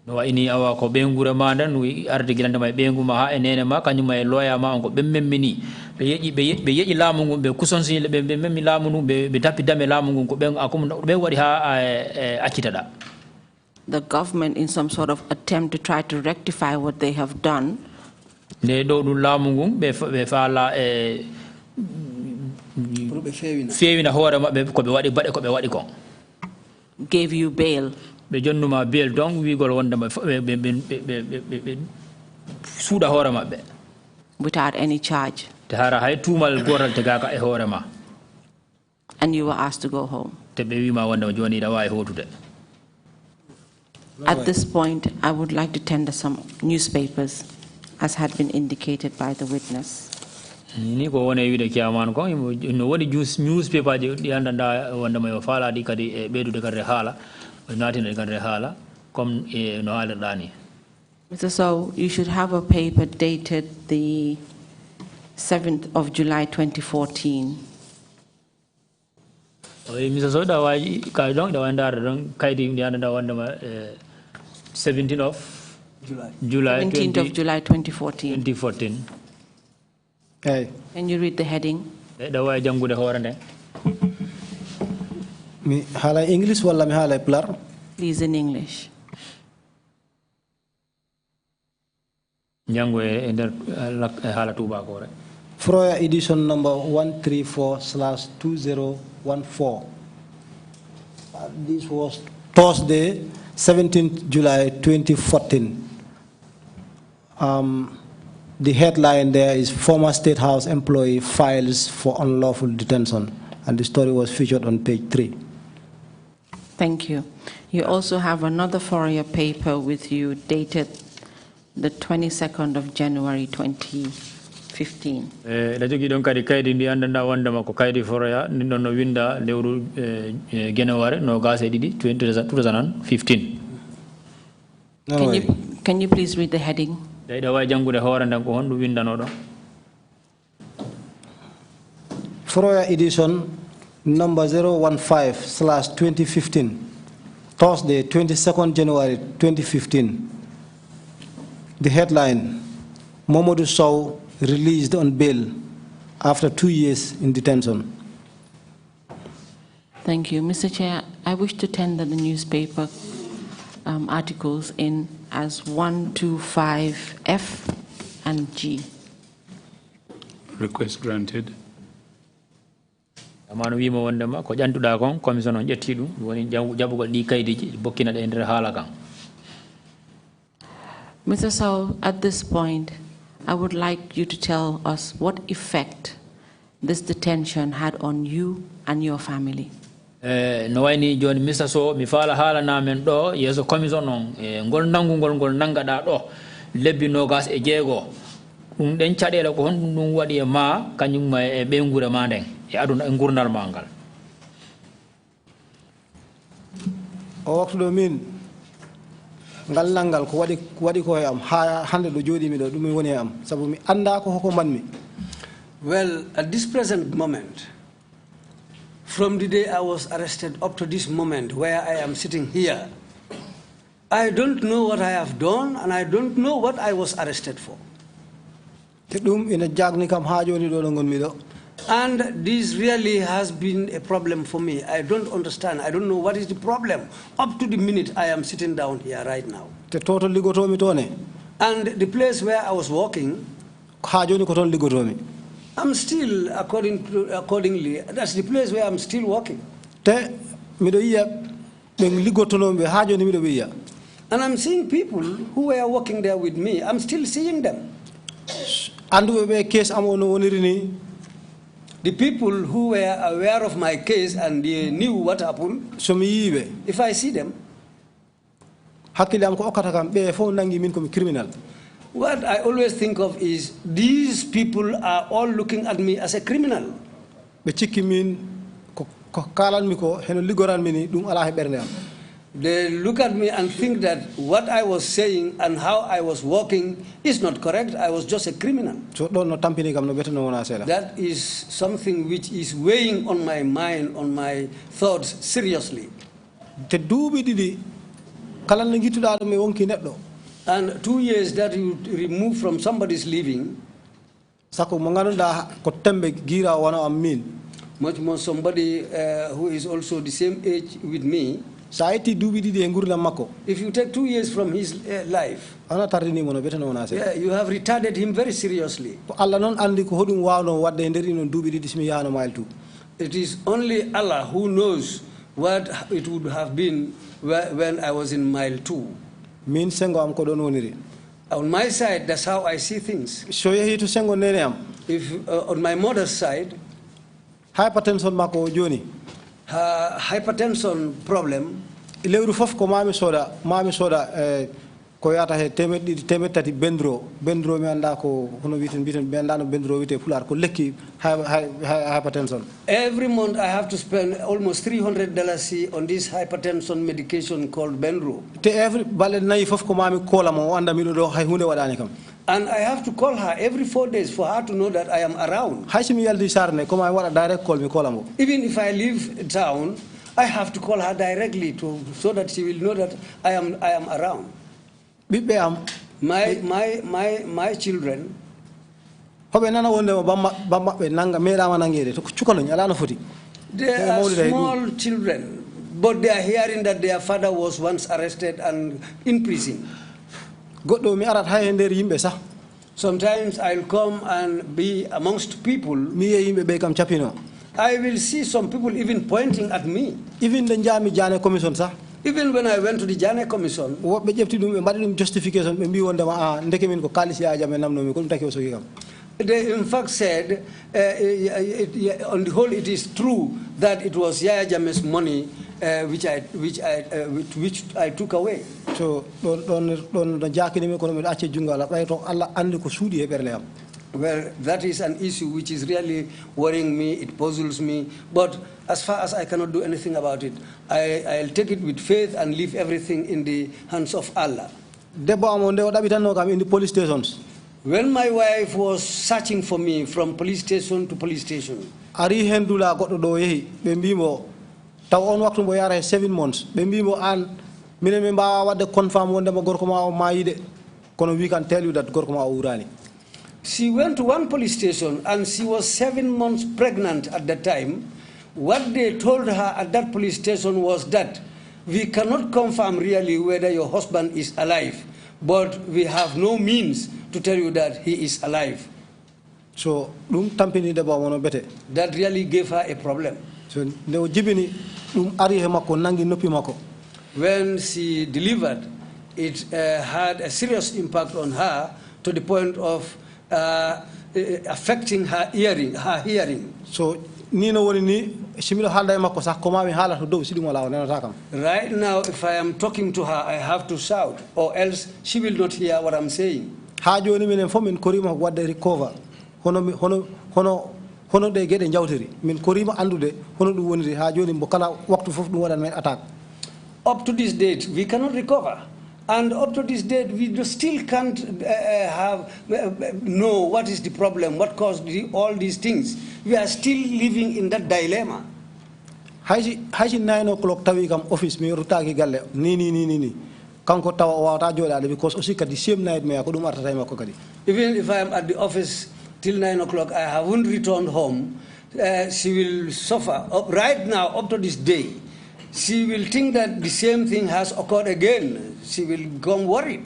no ini awa ko bengura manda no arde gilande may benguma ha enene ma kanyuma e lawyer ma on ko be memmini be yeji laamu ngum be kusonsi be memmi laamu num be tappi dame laamu ngum ko be akum be wadi ha accitada. The government, in some sort of attempt to try to rectify what they have done, ne do dum laamu ngum be faala fewina hoore mabbe ko be wadi bade ko be wadi ko gave you bail. Be jonnuma bail donc wi gol wonde ma be suuda hoore mabbe without any charge. te hara hay tumal goral te gaka e hoore ma. And you were asked to go home. Te be wi ma wonde ma joni da wawi hotude. At this point, I would like to tender some newspapers, as had been indicated by the witness. Ni ko wona wiide kiaman ko no woni newspaper di andanda wonde ma yo faala di kadi e beedude kadre haala naatine kadre haala comme no haalirɗani. Mr. Sowe, you should have a paper dated the 7th of July 2014. Mr. Sowe da waji kay donc da wandar don kaydi ndi andanda wonde ma 17th of July 17th of July 2014. Hey. Can you read the heading? Da way jangude hoore nde. Mi hala English wala mi hala Pulaar? Please, in English. Jangu e nder hala tubako re. Froya edition number 134/2014. This was Thursday, 17th July 2014. The headline there is former State House employee files for unlawful detention, and the story was featured on page 3. Thank you. You also have another Fourier paper with you dated the 22nd of January 2015. Da jogi don kadi kaydi ndi andanda wonde makko kaydi Fourier ndi don no winda lewru January no gase didi 2015. Can you please read the heading? Foroya edition number 015/2015, Thursday, 22nd January 2015. The headline, Momodou Sowe released on bail after 2 years in detention. Thank you. Mr. Chair, I wish to tender the newspaper articles in as 1, 2, 5, F and G. Request granted. Mr. Sowe, at this point, I would like you to tell us what effect this detention had on you and your family. No wayni joni Mr. Sowe mi fala hala namen do yeso commission on ngol nangugol nangada do lebbi nogas e jeego dum den cadela ko hon dum wadi e ma kanyum ma e be ngure ma den e aduna e ngurnal mangal o waktu do min ngal nangal ko wadi ko am ha hande do jodi mi do dum woni am sabu mi anda ko hoko manmi. Well, at this present moment, from the day I was arrested up to this moment where I am sitting here, I don't know what I have done and I don't know what I was arrested for. And this really has been a problem for me. I don't understand. I don't know what is the problem up to the minute I am sitting down here right now. And the place where I was working, I'm still, accordingly, that's the place where I'm still working. And I'm seeing people who were working there with me. I'm still seeing them. The people who were aware of my case and they knew what happened, if I see them, what I always think of is these people are all looking at me as a criminal. They look at me and think that what I was saying and how I was working is not correct. I was just a criminal. That is something which is weighing on my mind, on my thoughts seriously. And 2 years that you remove from somebody's living, much more somebody who is also the same age with me, if you take 2 years from his life, you have retarded him very seriously. It is only Allah who knows what it would have been when I was in mile 2. On my side, that's how I see things. If on my mother's side, her hypertension problem, koyata he temetati bendro mi anda ko hono witen bendano bendro wite pular ko lekki hypertension. Every month I have to spend almost $300 on this hypertension medication called bendro. Te every bale nay fof ko mami kola mo anda mi do hay hunde wadani kam. And I have to call her every 4 days for her to know that I am around. Haishimi yaldi sarne ko wada direct call mi kola mo. Even if I leave town, I have to call her directly so that she will know that I am around. My children, they are small children, but they are hearing that their father was once arrested and in prison. Sometimes I'll come and be amongst people. I will see some people even pointing at me. Even when I went to the Jane Commission, they in fact said, on the whole, it is true that it was Yaya Jame's money which I took away. So, well, that is an issue which is really worrying me. It puzzles me. But as far as I cannot do anything about it, I'll take it with faith and leave everything in the hands of Allah. debbo amon de o ɗaɓitanno kam in the police stations. When my wife was searching for me from police station to police station, ari hen dula goɗɗo ɗo yehi ɓe mbimo taw on waktu mbo yara 7 months ɓe mbimo an minen min mbawa wadde confirm wondema gorko ma o mayide kono we can tell you that gorko ma o wurani. she went to one police station and she was 7 months pregnant at that time. What they told her at that police station was that we cannot confirm really whether your husband is alive, but we have no means to tell you that he is alive. So tampini debbo amono bete. That really gave her a problem. So nde o jibini ari he makko nangi noppi makko. When she delivered, it had a serious impact on her to the point of affecting her hearing. So nino woni ni similo halda e makko sax ko mami haalata dow siɗi mo law nenata kam. Right now, if I am talking to her, I have to shout, or else she will not hear what I'm saying. Ha joni minen fof min korima wadde recover hono de gueɗe jawtiri min korima andude hono ɗum woniri ha joni mbo kala waktu fof ɗum waɗan men attaque. Up to this date, we cannot recover. And up to this date, we still can't know what is the problem, what caused all these things. We are still living in that dilemma. Haysi 9 o'clock tawi kam office mi rutaki galle ni kanko tawa o wawata joɗade because aussi kadi same night me ko ɗum artata e makko kadi. Even if I am at the office till 9 o'clock, I haven't returned home, she will suffer. Right now, up to this day, she will think that the same thing has occurred again. She will become worried.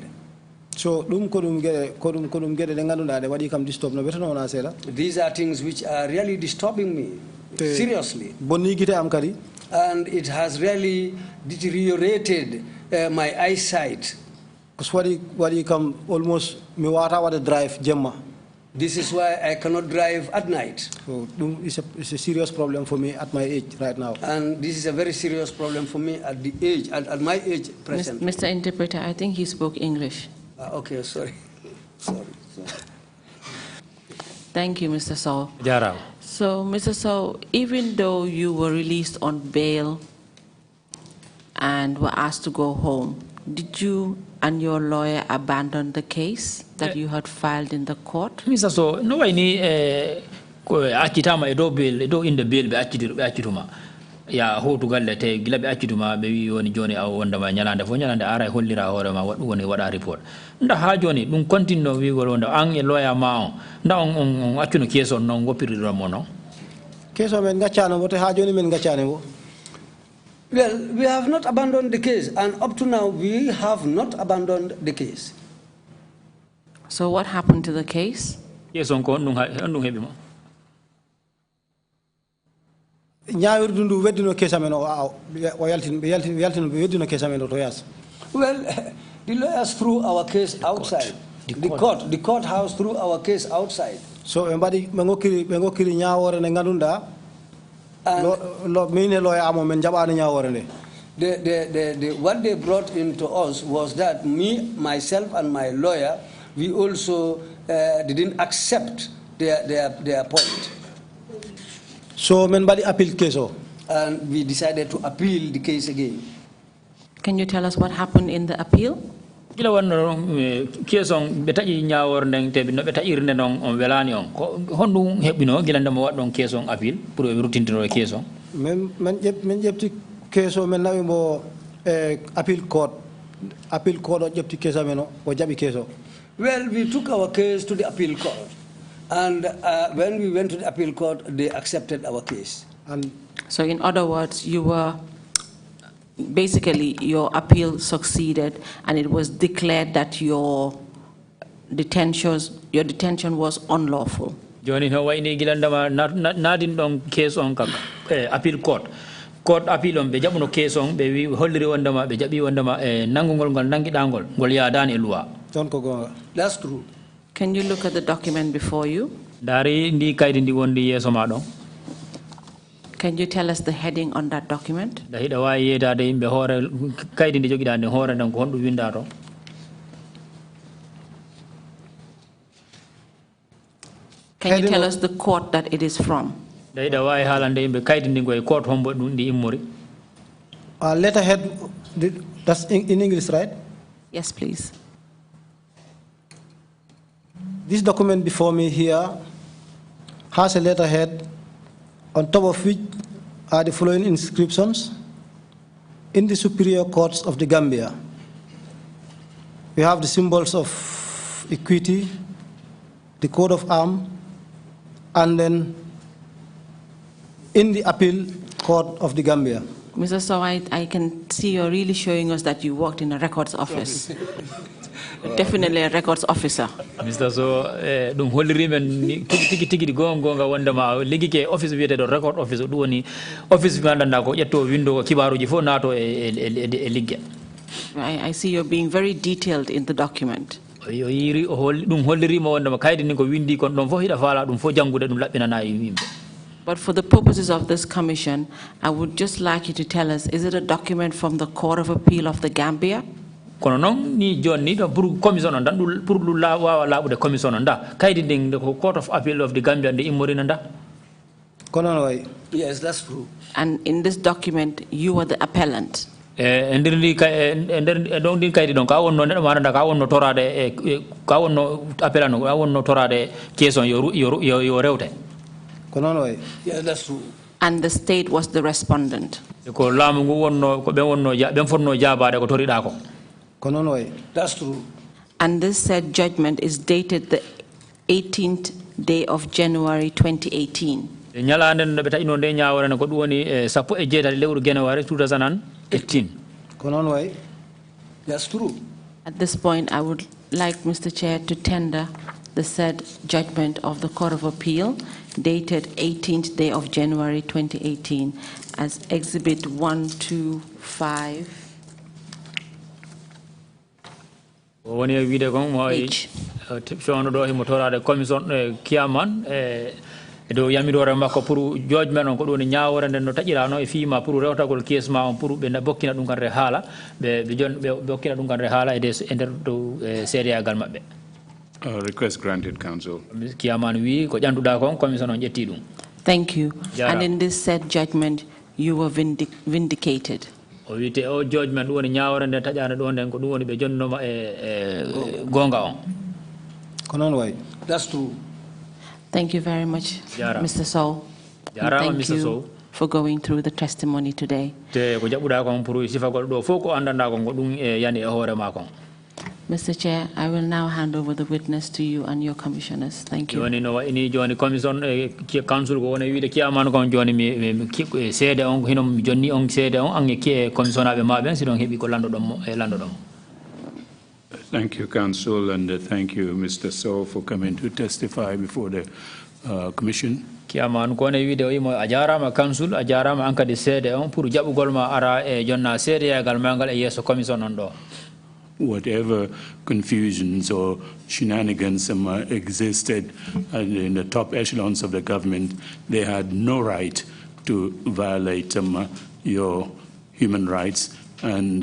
So ɗum ko ɗum gueɗe ɗe ganduɗa ɗe waɗi kam disturb no wetano wona seeɗa. These are things which are really disturbing me, seriously. Bonni guite am kadi. And it has really deteriorated my eyesight. Ko waɗi kam almost mi wawata waɗa drive jemma. This is why I cannot drive at night. So it's a serious problem for me at my age right now. And this is a very serious problem for me at the age, at my age present. Mr. Interpreter, I think he spoke English. Okay, sorry. sorry. Thank you, Mr. Sowe. Jara. So, Mr. Sowe, even though you were released on bail and were asked to go home, did you and your lawyer abandon the case that you had filed in the court? Mr. Sowe, no way ni accitama do bail do in the bail be accituma ya ho to galle te gila be accituma be wi woni joni aw wonda ma nyalande fo nyalande ara hollira hore ma wadu woni wada report nda ha joni dum continue wi gol wonda an e lawyer ma on nda on accuno case on non gopiriro mo non case o men gaccano wote ha joni men gaccane wo. Well, we have not abandoned the case, and up to now, we have not abandoned the case. So what happened to the case? Yes, on hebi mo. Ñaawirdu ndu weddino case amen o yaltin weddino case amen to yas. Well, the lawyers threw our case outside. The courthouse threw our case outside. So ɓe ngokkiri ñaawore nde ngannduɗa what they brought into us was that myself and my lawyer, we also didn't accept their point. So men badi appeal case. And we decided to appeal the case again. Can you tell us what happened in the appeal? Gila wonno case on be taƴi ñawor nden te no be taƴirde non on welani on ko honɗum heɓino gila ndemo waɗɗon case on appeal pour ɓe rutintino case on men ƴefti case o men nawi mbo appeal court o ƴefti case amen o jaɓi case o. Well, we took our case to the appeal court, and when we went to the appeal court, they accepted our case. And so in other words, you were basically your appeal succeeded, and it was declared that your detention was unlawful. Joni no wayni gilandama nadin don case on kak appeal court appeal on be jabuno case on be wi holliri wondama be jabi wondama nangugol gol nangidangol gol yaadani e loi. Don ko gonga. That's true. Can you look at the document before you? Dari ndi kaydi ndi wondi yeso ma don. Can you tell us the heading on that document? Da hida wawi yedade yimbe hoore kaydi ndi jogida ndi hoore dan ko hondu winda to. Can you tell us the court that it is from? Da hida wawi haalande yimbe kaydi ndi goy court hombo dum ndi immori. Letterhead, that's in English, right? Yes, please. This document before me here has a letterhead on top of which are the following inscriptions: in the superior courts of the Gambia. We have the symbols of equity, the coat of arms, and then in the appeal court of the Gambia. Mr. Sowe, I can see you're really showing us that you worked in a records office. Definitely a records officer. Mr. Sowe, dum holliri men tigi gonga wondema ligike office wiete do record office do woni office mi andanda ko ƴetto window ko kibaruji fo nato e ligge. I see you're being very detailed in the document. Yo yiri dum hollirima wondema kaydi ni ko windi kon don fo hida fala dum fo jangude dum labbinana yimbe. But for the purposes of this commission, I would just like you to tell us, is it a document from the Court of Appeal of the Gambia? Kono non ni jonni do pour commission on dan pour lu la wa labude commission on da kaydi ding the Court of Appeal of the Gambia de immorina da. Kono way. Yes, that's true. And in this document, you were the appellant. Endirni don din kaydi don ka wonno neddo maranda ka wonno torade ka wonno appelano ka wonno torade question yo rewte. Yeah, that's true. And the state was the respondent. Ko lamu ngu wonno ko be wonno be fonno jabade ko torida ko. That's true. And this said judgment is dated the 18th day of January 2018. Nyalande no be tayino de nyaawore ko dum woni sappo e jeetati lewru January 2018. That's true. At this point, I would like Mr. Chair to tender the said judgment of the Court of Appeal dated 18th day of January 2018 as Exhibit 125. Woni wiide kon moy shono do himo torade commission kiaman do yamirore makko pour judgment on ko do nyaawore den no tajirano e fiima pour rewtagol case ma on pour be bokkina dum kan re hala be bokkina dum kan re hala e der do seriagal mabbe. Request granted, Counsel. Thank you. And in this said judgment, you were vindicated. That's true. Thank you very much, Mr. Sowe. Thank you for going through the testimony today. Mr. Chair, I will now hand over the witness to you and your commissioners. Thank you. Thank you, Counsel, and thank you, Mr. Sowe, for coming to testify before the Commission. Whatever confusions or shenanigans existed in the top echelons of the government, they had no right to violate your human rights and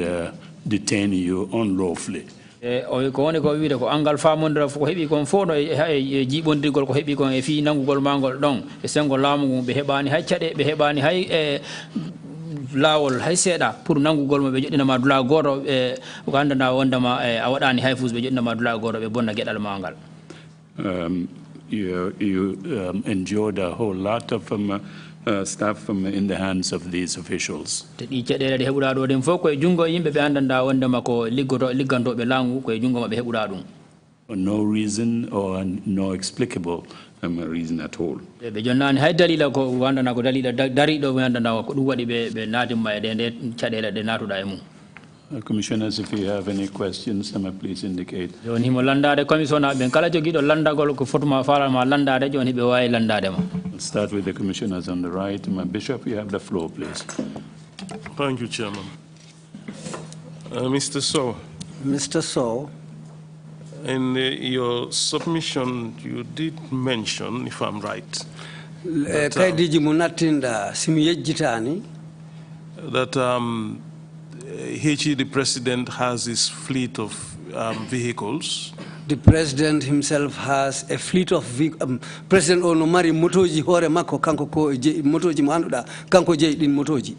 detain you unlawfully. O ko woni ko wiide ko angal famondira ko hebi kon fodo e jibondirgol ko hebi kon e fi nangugol mangol don e sengo laamu ngu be hebani hay cade be hebani hay lawol hay seeda pour nangugol mo be joddina ma dula goto e ko andana wondama a wadani hay fus be joddina ma dula goto be bonna gedal mangal. You endured a whole lot of stuff in the hands of these officials. For no reason or no explicable reason at all. Commissioners, if you have any questions, please indicate. I'll start with the commissioners on the right. My Bishop, you have the floor, please. Thank you, Chairman. Mr. Sowe. Mr. Sowe. In your submission, you did mention, if I'm right, that Hechi, the president, has his fleet of vehicles. The president himself has a fleet of vehicles. President Onomari motoji hore mako kanko ko motoji manduda kanko je din motoji.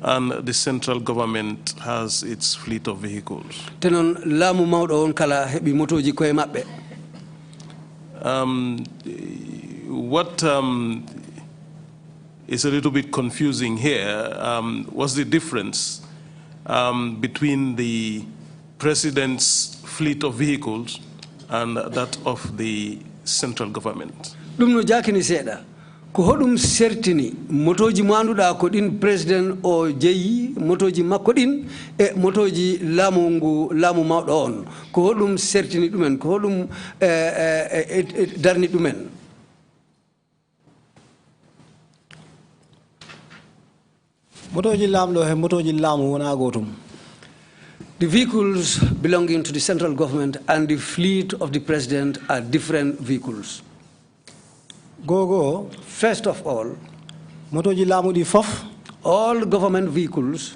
And the central government has its fleet of vehicles. Tenon lamu mawdo on kala hebi motoji koye mabbe. what is a little bit confusing here was the difference between the president's fleet of vehicles and that of the central government. Dum no jakini seda ko hodum sertini motoji manduda ko din president o jeyi motoji makko din e motoji lamu mawdo on ko hodum sertini dumen ko hodum darni dumen. Motoji lamdo he motoji lamu wona gotum. The vehicles belonging to the central government and the fleet of the president are different vehicles. Go. First of all, motoji lamu di fof. All government vehicles.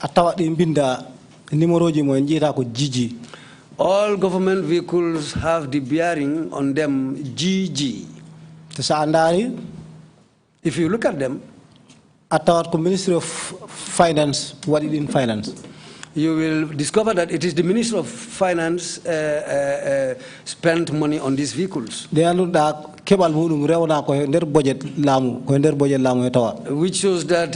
Atawa di binda numeroji mo njita ko GG. All government vehicles have the bearing on them GG. If you look at them, atawat ko Ministry of Finance, what is in finance? You will discover that it is the Minister of Finance spent money on these vehicles. Which shows that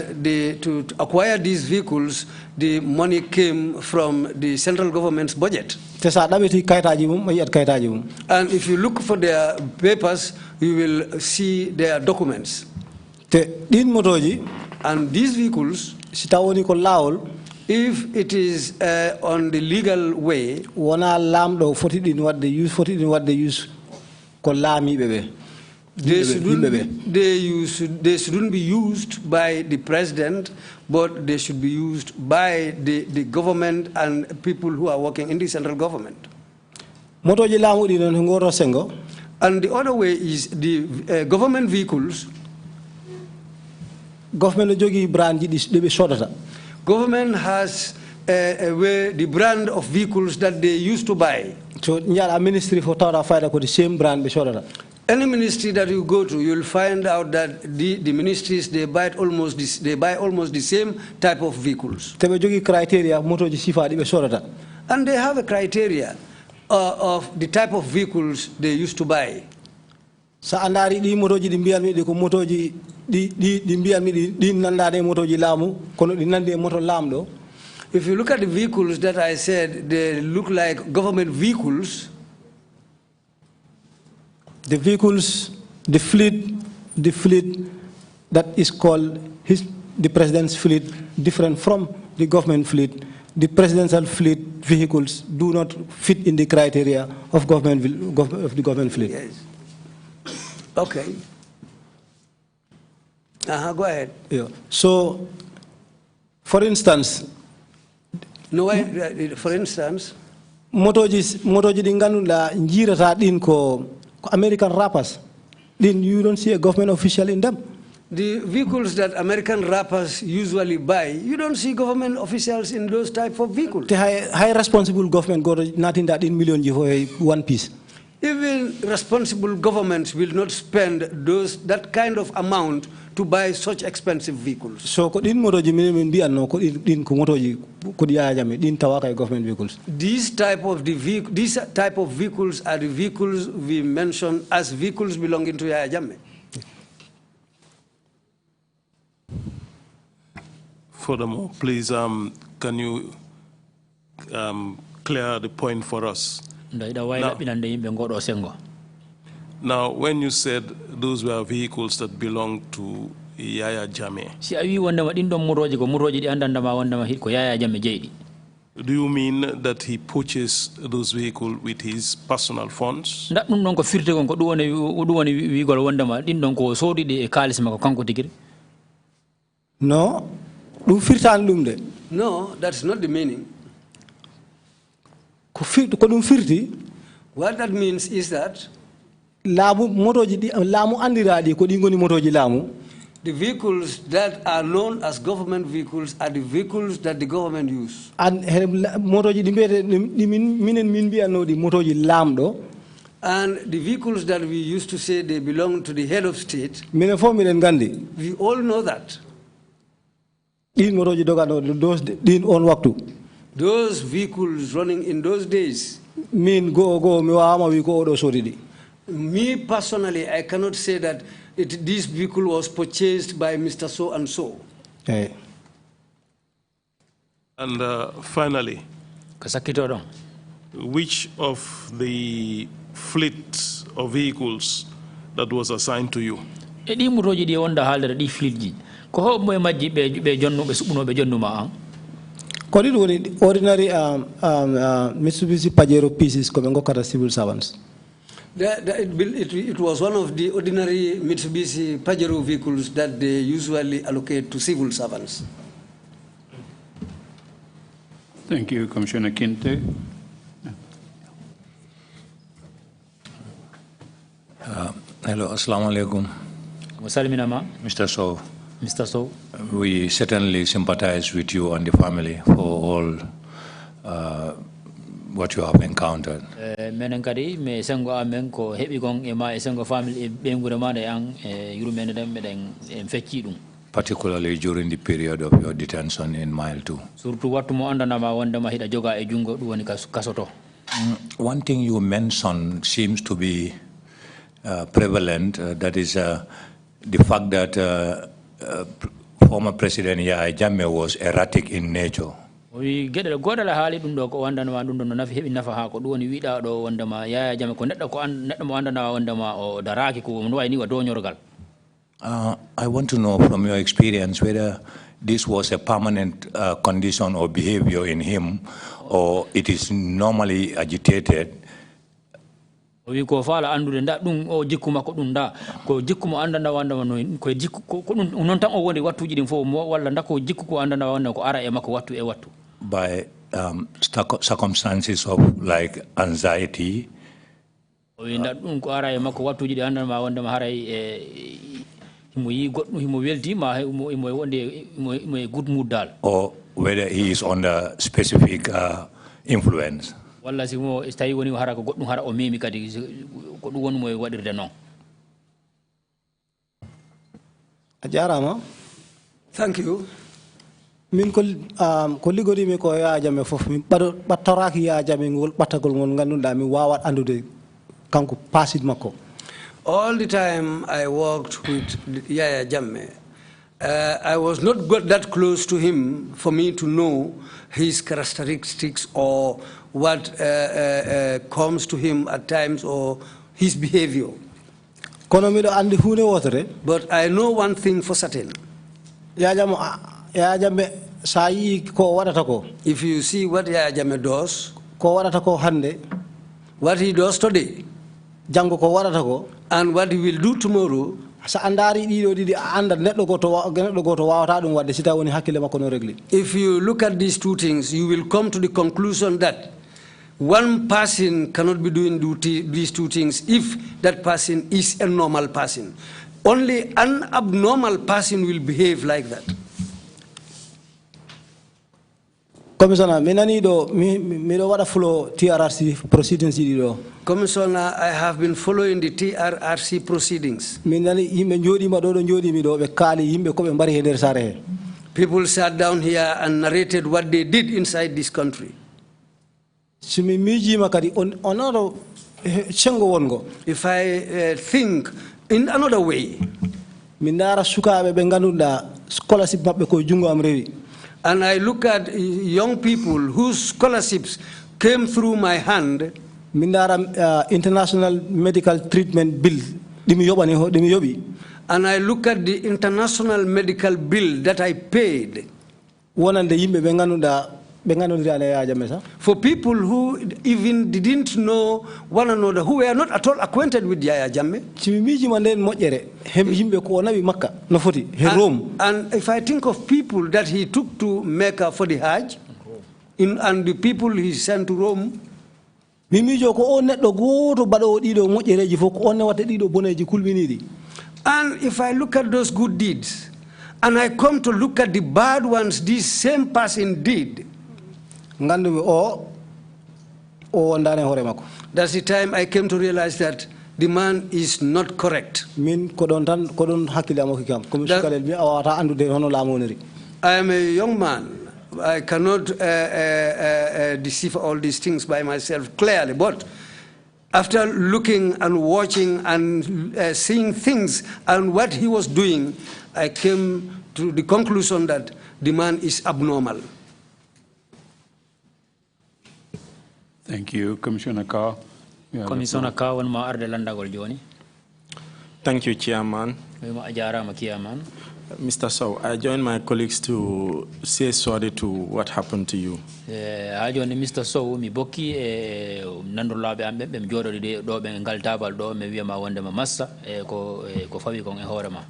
to acquire these vehicles, the money came from the central government's budget. And if you look for their papers, you will see their documents. And these vehicles, if it is on the legal way, they shouldn't be used by the president, but they should be used by the government and people who are working in the central government. And the other way is the government vehicles. Government has the brand of vehicles that they used to buy. So, ministry for the same brand. Any ministry that you go to, you will find out that the ministries they buy almost the same type of vehicles. And they have a criteria of the type of vehicles they used to buy. If you look at the vehicles that I said, they look like government vehicles. The vehicles, the fleet that is called the president's fleet, different from the government fleet. The presidential fleet vehicles do not fit in the criteria of the government fleet. Yes. Okay. Go ahead. Yeah. So, for instance, motoji dinganu la njirata din ko American rappers. Then you don't see a government official in them. The vehicles that American rappers usually buy, you don't see government officials in those type of vehicles. The high responsible government got nothing that in million for one piece. Even responsible governments will not spend that kind of amount to buy such expensive vehicles. So, These type of vehicles are the vehicles we mention as vehicles belonging to Yaya Jammeh. Furthermore, please, can you clear the point for us? Now, when you said those were vehicles that belong to Yaya Jammeh, do you mean that he purchased those vehicles with his personal funds? No, that's not the meaning. What that means is that the vehicles that are known as government vehicles are the vehicles that the government use. And the vehicles that we used to say they belong to the head of state, we all know that. Those vehicles running in those days, Me personally, I cannot say that this vehicle was purchased by Mr. So and so. Okay. And finally, which of the fleet of vehicles that was assigned to you? Ordinary Mitsubishi Pajero pieces coming to civil servants. It was one of the ordinary Mitsubishi Pajero vehicles that they usually allocate to civil servants. Thank you, Commissioner Kinte. Hello, assalamu alaikum. Mr. Sowe. Mr. Sowe. We certainly sympathize with you and the family for all what you have encountered. Particularly during the period of your detention in Mile 2. One thing you mentioned seems to be prevalent, that is the fact that former President Yahya Jammeh was erratic in nature. We get a god hali dundo ko wanda na dundo na fi nafa ha ko do ni wida do wanda ma Yahya Jammeh ko neddo ko neddo mo wanda na wanda ma o daraki ko no ni wa do nyorgal. I want to know from your experience whether this was a permanent condition or behavior in him, or it is normally agitated. We ko fala andude nda dum o jikkuma ko dum da ko jikkumo andanda wanda no ko jikku ko dum non tan o wonde wattuji din fo mo walla nda ko jikku ko andanda wanda ko ara e makko wattu e wattu. By circumstances of like anxiety. O nda dum ko ara e makko wattuji di andanda ma wanda ma haray e mo yi goddo mo weldi ma mo wonde mo good mood dal. Or whether he is under specific influence. Walla si mo tawi woni hara ko goddum hara o memi kadi ko dum woni mo wadirde non. Ajarama. Thank you. Min ko ligori mi ko Yahya Jammeh fof mi battoraki Yahya Jammeh ngol batagol ngol ngandunda mi wawat andude kanko pasid makko. All the time I worked with Yahya Jammeh, I was not got that close to him for me to know his characteristics or what comes to him at times or his behavior. But I know one thing for certain. If you see what Yahya Jammeh does, what he does today, and what he will do tomorrow, if you look at these two things, you will come to the conclusion that one person cannot be doing these two things if that person is a normal person. Only an abnormal person will behave like that. Commissioner, me do wada follow TRRC proceedings do. Commissioner, I have been following the TRRC proceedings. People sat down here and narrated what they did inside this country. If I think in another way, and I look at young people whose scholarships came through my hand, international medical treatment bill, and I look at the international medical bill that I paid, for people who even didn't know one another, who were not at all acquainted with Yahya Jammeh. And if I think of people that he took to Mecca for the Hajj, and the people he sent to Rome, and if I look at those good deeds, and I come to look at the bad ones this same person did, that's the time I came to realize that the man is not correct. I am a young man. I cannot deceive all these things by myself clearly, but after looking and watching and seeing things and what he was doing, I came to the conclusion that the man is abnormal. Thank you. Commissioner Carr. Commissioner Carr, on ma arde landagol joni. Thank you, Chairman. Mr. Sowe, I join my colleagues to say sorry to what happened to you. Mr. Sowe, mi bokki nandorlaɓe am ɓe mi jooɗori ɗo ɓe ngal tabal ɗo mi wiyama wondema massa ko fawi kon e hoorema.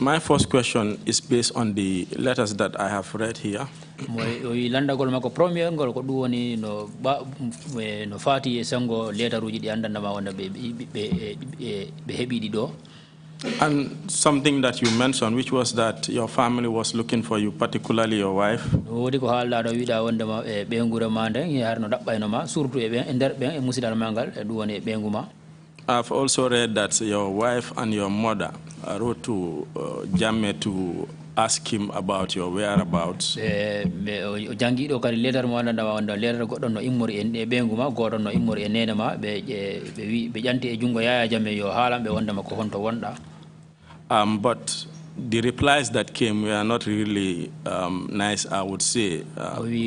My first question is based on the letters that I have read here. Landagol makko premier ngol ko ɗum woni no fati e sengo letaruji ɗi andandama wonde ɓe heɓiɗi ɗo. And something that you mentioned, which was that your family was looking for you, particularly your wife. I've also read that your wife and your mother wrote to Jammeh to ask him about your whereabouts. But the replies that came were not really nice, I would say,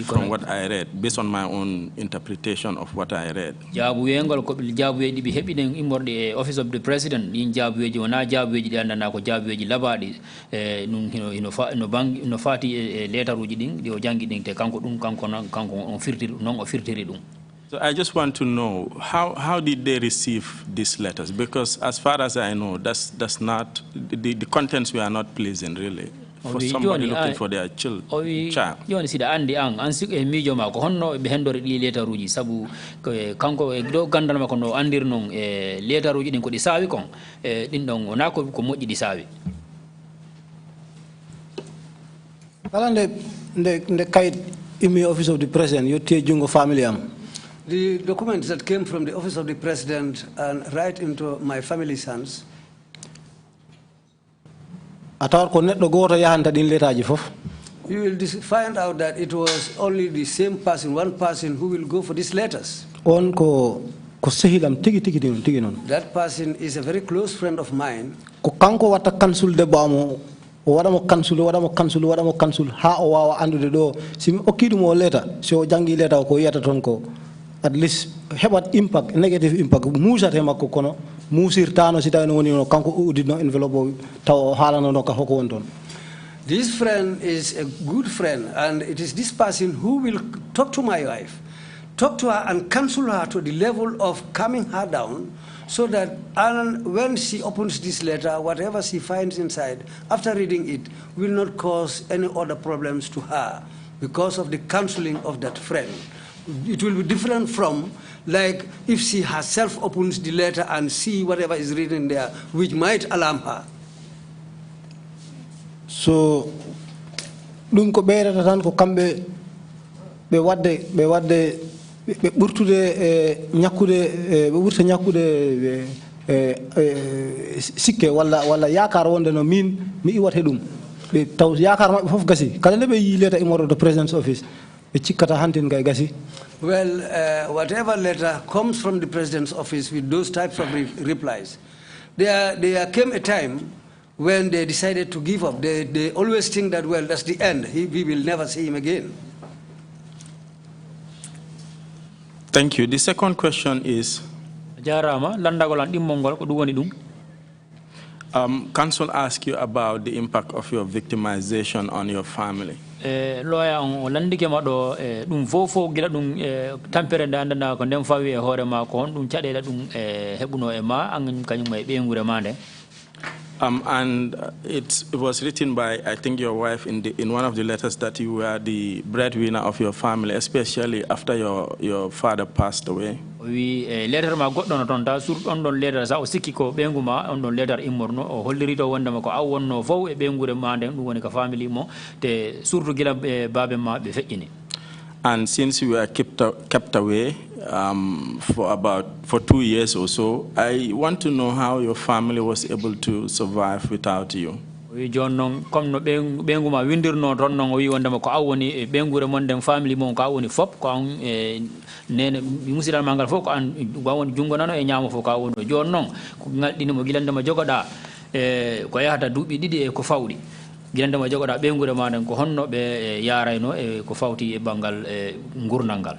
from what I read, based on my own interpretation of what I read. Office of the President, in Jabueji, wana Jabueji, and Nako Jabueji Labadi, no fati later Rujiding, the Ojangi, the Kanko on Firtiridum. So I just want to know, how did they receive these letters? Because as far as I know, that's not, the contents were not pleasing, really, for somebody looking for their child. Yoni sida andi ang ansik e mijo ma ko honno be hendore di letter ruji sabu kanko e do gandal ma ko no andir non e letter ruji din ko di sawi kon e din don wona ko moji di sawi. The kite email office of the president, you take jungo family am. The documents that came from the office of the president and right into my family's hands. You will find out that it was only the same person, one person, who will go for these letters. That person is a very close friend of mine. At least have an impact, negative impact. Musa tema kono, musir tano sita no ni no kanko did not envelope taw halano no ka hoko wonton. This friend is a good friend, and it is this person who will talk to my wife, talk to her and counsel her to the level of calming her down, so that when she opens this letter, whatever she finds inside, after reading it, will not cause any other problems to her because of the counseling of that friend. It will be different from, like, if she herself opens the letter and see whatever is written there, which might alarm her. So, dum ko beerata tan ko kambe be wadde burtude ñakkude be burta ñakkude sikke walla yaakar wonde no min mi iwate dum be taw yaakar mabbe fof gasi kala ne be yi letter imoro the president's office. Well, whatever letter comes from the president's office with those types of replies, there came a time when they decided to give up. They always think that, well, that's the end. We will never see him again. Thank you. The second question is, Council asked you about the impact of your victimization on your family. Lawyer on landike ma do dum fofo gila dum tampere ndanda ko dem fawi e hore ma ko dum cadela dum hebuno e ma an kanyum may be ngure mande. And it was written by, I think, your wife in one of the letters that you were the breadwinner of your family, especially after your father passed away. Oui, letter ma goddo no ton ta sur on don letter sa o sikki ko benguma on don letter immorno o hollirito wondema ko awonno fof e bengure mande dum woni ka family mo te surtout gila babe ma be feƴƴini. And since you were kept away for 2 years or so, I want to know how your family was able to survive without you. wi jon non comme no ɓenguma windirno ton non o wi wondema ko awwoni e ɓengure mon nden family mon ko awwoni fop ko an e nene musidal mangal fof ko an wawoni jungo nano e ñaamo fof ko awwoni jon non ko ngalɗinimo gilandema jogoɗa e ko yahata duuɓi ɗiɗi e ko fawɗi gilandema jogoɗa ɓengure ma nden ko honno ɓe yarayno e ko fawti e banggal e gurnal ngal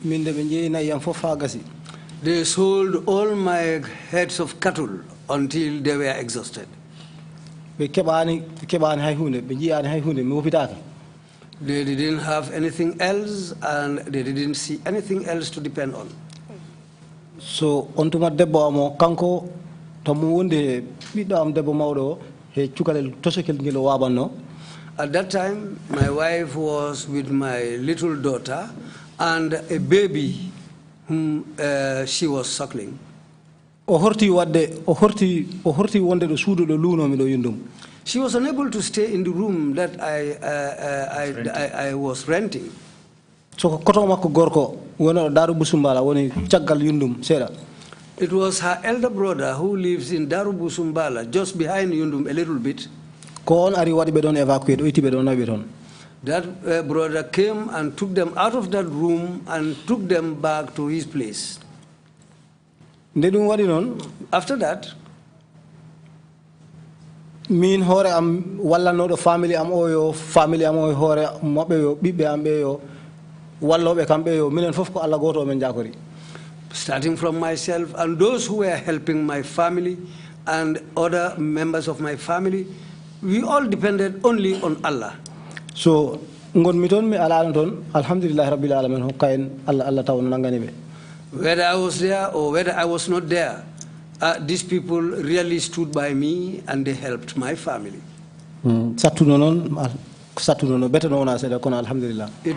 min de ɓe jeeyinayi yam fof ha gasi. They sold all my heads of cattle until they were exhausted. They didn't have anything else, and they didn't see anything else to depend on. So ontuma debbo amo kanko to mo wonde ɓiɗɗo am debbo mawɗo he cukalel tosokel ngel o wabanno. At that time, my wife was with my little daughter and a baby whom she was suckling. She was unable to stay in the room that I was renting. So it was her elder brother who lives in Darubusumbala, just behind Yundum a little bit. That brother came and took them out of that room and took them back to his place. After that, min hore am walla no do family am o hore mabbe yo bibbe ambe yo wallobe kambe yo minen fof ko alla goto men jakori. Starting from myself and those who were helping my family and other members of my family, we all depended only on Allah. So ngon mi ton mi ala ton alhamdulillah rabbil alamin ho kayen Allah taw nangani be. Whether I was there or whether I was not there, these people really stood by me and they helped my family. It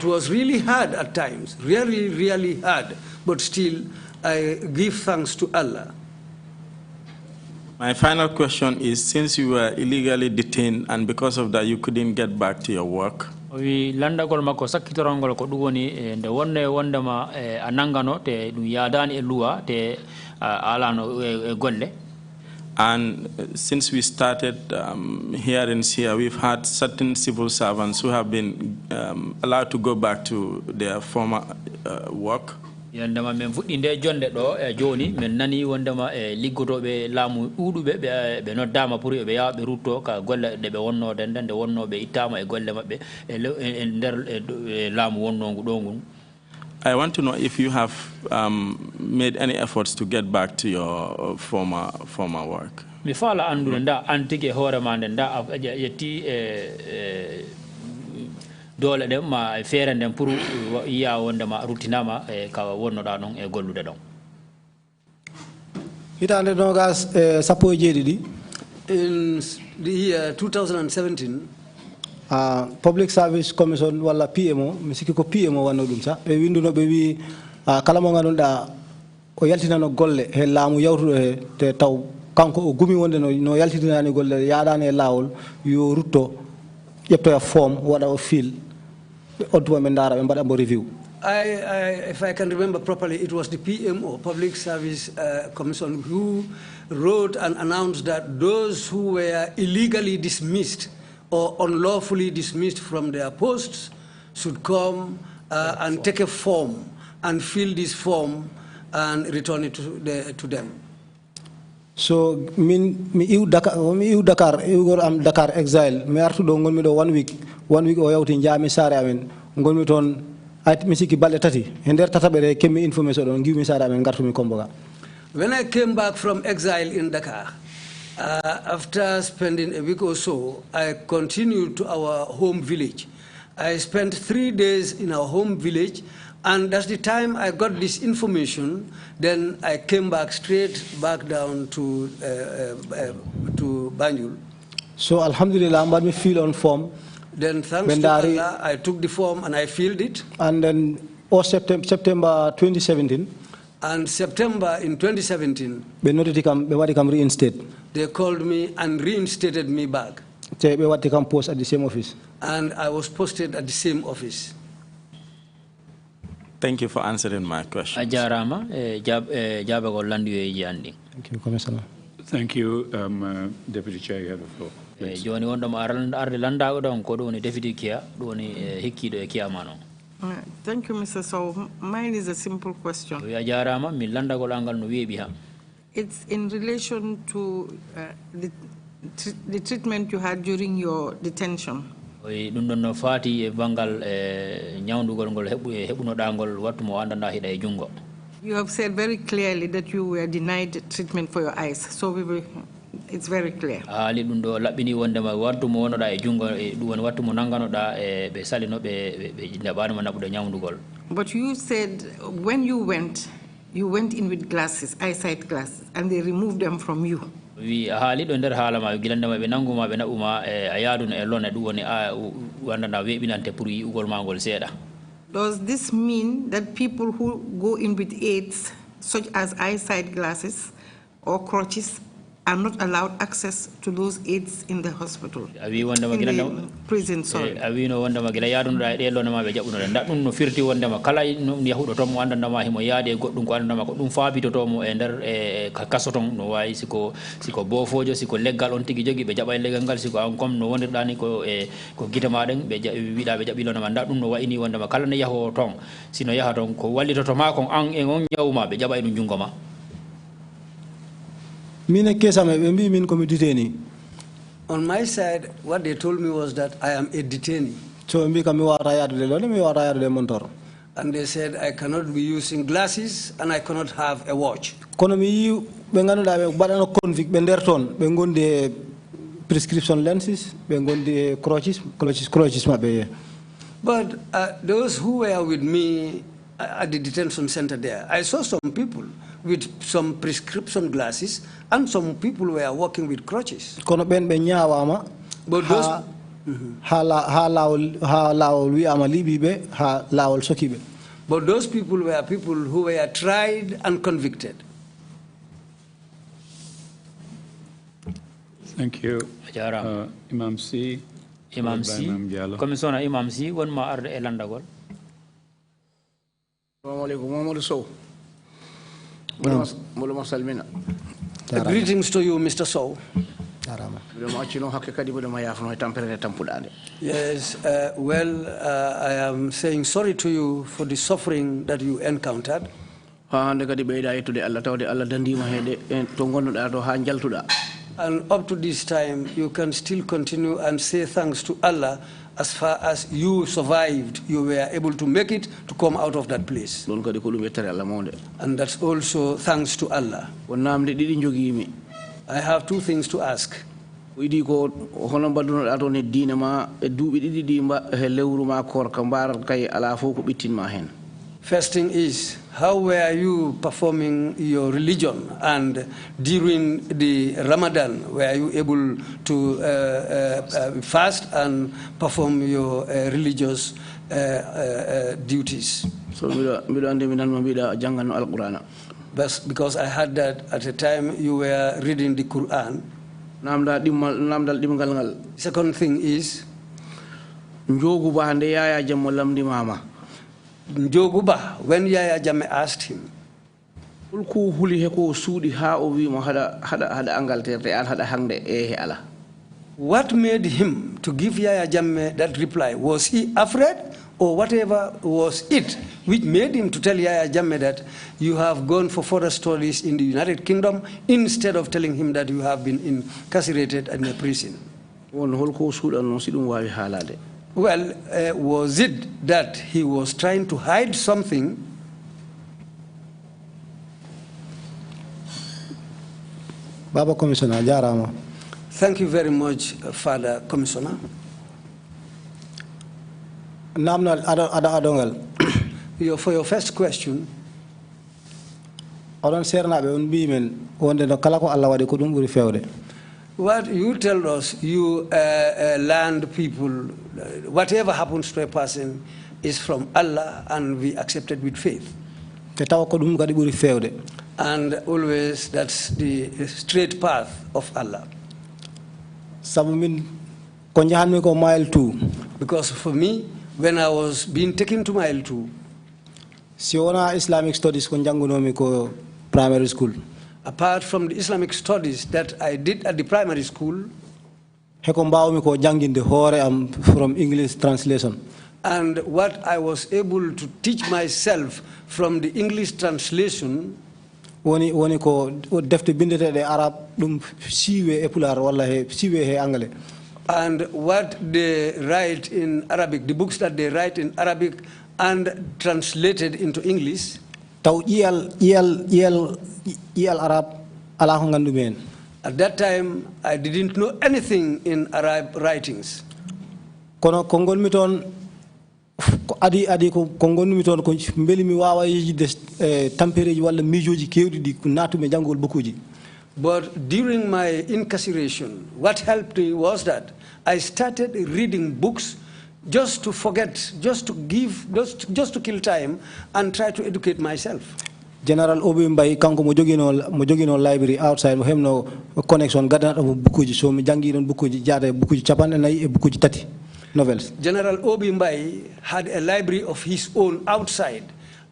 was really hard at times, really hard, but still I give thanks to Allah. My final question is, since you were illegally detained and because of that you couldn't get back to your work, wi landagol makko sakkitorongol ko ɗum woni nde wonno e wondema a nangano te ɗum yadani e luwa te alano e golle. And since we started hearings here, we've had certain civil servants who have been allowed to go back to their former work. Yandema men fuɗɗi nde jonde ɗo e joni men nani wondema e liggotoɓe laamu ɗuɗuɓe ɓe noddama pour ɓe yawa ɓe rutto ka golle ɗe ɓe wonno den nde wonno ɓe ittama e golle mabɓe e nder laamu wonnongu ɗo ngun. I want to know if you have made any efforts to get back to your former work. Mi faala andude nda antike hoore ma nde nda yetti dole dem ma feere dem pour iya wondema rutinama e ka wonnoɗa ɗon e gollude ɗon. Hitande nogas sappo e jeeɗiɗi. In the year 2017, Public Service Commission walla PMO mi sikki ko PMO wanno ɗum sa ɓe winduno ɓe wi kala mo ganduɗa o yaltinano golle he laamu yawtuɗo he te taw kanko o gumi wonde no yaltitinani golle yaɗani e lawol yo rutto ƴettoya form waɗa o fil review. If I can remember properly, it was the PMO, Public Service Commission, who wrote and announced that those who were illegally dismissed or unlawfully dismissed from their posts should come and take a form and fill this form and return it to them. So mi iw Dakar am Dakar exile mi artuɗo gonmi ɗo 1 week o yawti jaami saare amen gonmi toon mi sikki balɗe tati e nder tataɓe ɗe kemmi information ɗon giwmi saare amen gartumi Komboga. When I came back from exile in Dakar, after spending a week or so, I continued to our home village. I spent 3 days in our home village, and that's the time I got this information. Then I came back straight back down to Banjul. So Alhamdulillah, I me fill on form. Then thanks to Allah, I took the form and I filled it. And then September 2017. And September in 2017, reinstate. They called me and reinstated me back. Post at the same office. And I was posted at the same office. Thank you for answering my question. Thank you, Commissioner. Thank you, Deputy Chair. You have the floor. Joni wondom arde landago don ko doni deputy kia doni hikkido e kiamano. Thank you, Mr. Sowe. Mine is a simple question. Ya jarama mi landago langal no weebi ha. It's in relation to the treatment you had during your detention. Dum don no fati e bangal nyaawndugol ngol hebuno dangol wattu mo andanda hida e jungo. You have said very clearly that you were denied treatment for your eyes. So it's very clear. Ali dum do labbini wondema wattu mo wonoda e jungo e dum won wattu mo nanganoda e be salino be ndabano mo nabudo nyaawndugol. But you said when you went in with glasses, eyesight glasses, and they removed them from you. We haali do nder haalama gilandema be nanguma be nabuma a yaaduna e lona dum woni wandana webinante pour yi ugol mangol seeda. Does this mean that people who go in with aids, such as eyesight glasses or crutches, are not allowed access to those aids in the hospital? In the prison, sorry. Awino wondama gila yaaduna e lona ma be jabuno nda dum no firti wondama kala no yahudo to mo andana himo yaade goddum ko andana ko dum faabito to mo e nder kasoton no wayi siko bofojo siko leggal on tigi jogi be jaba leggal gal siko an kom no wondirdani ko ko gitama den be wiida be jabi lona ma nda dum no wayini wondama kala ne yaho ton sino yaha ton ko wallito to ma kon an e on nyawma be jaba dum jungo ma. On my side, what they told me was that I am a detainee. And they said I cannot be using glasses and I cannot have a watch. Prescription lenses, crutches. But those who were with me at the detention center there, I saw some people with some prescription glasses and some people were walking with crutches. But those But those people were people who were tried and convicted. Thank you. Imam C. Commissioner Imam C. One more arde elandagol. Momodou Sowe. Greetings to you, Mr. Sowe. Yes, well, I am saying sorry to you for the suffering that you encountered. And up to this time, you can still continue and say thanks to Allah as far as you survived, you were able to make it to come out of that place. And that's also thanks to Allah. I have two things to ask. First thing is, how were you performing your religion? And during the Ramadan, were you able to fast and perform your religious duties? Because I heard that at the time you were reading the Quran. Second thing is, Njoguba, when Yaya Jammeh asked him, what made him to give Yaya Jammeh that reply? Was he afraid, or whatever was it which made him to tell Yaya Jammeh that you have gone for further studies in the United Kingdom instead of telling him that you have been incarcerated in a prison? Well, was it that he was trying to hide something? Baba Commissioner, jarama. Thank you very much, Father Commissioner. For your first question, what you tell us, you learned people, whatever happens to a person is from Allah and we accept it with faith. And always that's the straight path of Allah. Because for me, when I was being taken to Mile 2, Islamic studies primary school. apart from the Islamic studies that I did at the primary school, from English translation. And what I was able to teach myself from the English translation, woni ko defte bindete Arab dum siwe epular walla he siwe he anglais. And what they write in Arabic, the books that they write in Arabic and translated into English. Taw yel Arab ala ko gandumen. At that time, I didn't know anything in Arab writings. Kono kongol miton adi ko kongol miton ko mbeli mi wawa yiji tampereji walla mijoji kewdi di natume jangol bokuji. But during my incarceration, what helped me was that I started reading books just to forget, just to kill time and try to educate myself. General Obi Mbaye kanko mo jogino library outside mo hemno connection gadana mo bukuji so mi jangi don bukuji jaade bukuji chapande nayi e bukuji tati novels. General Obi Mbaye had a library of his own outside,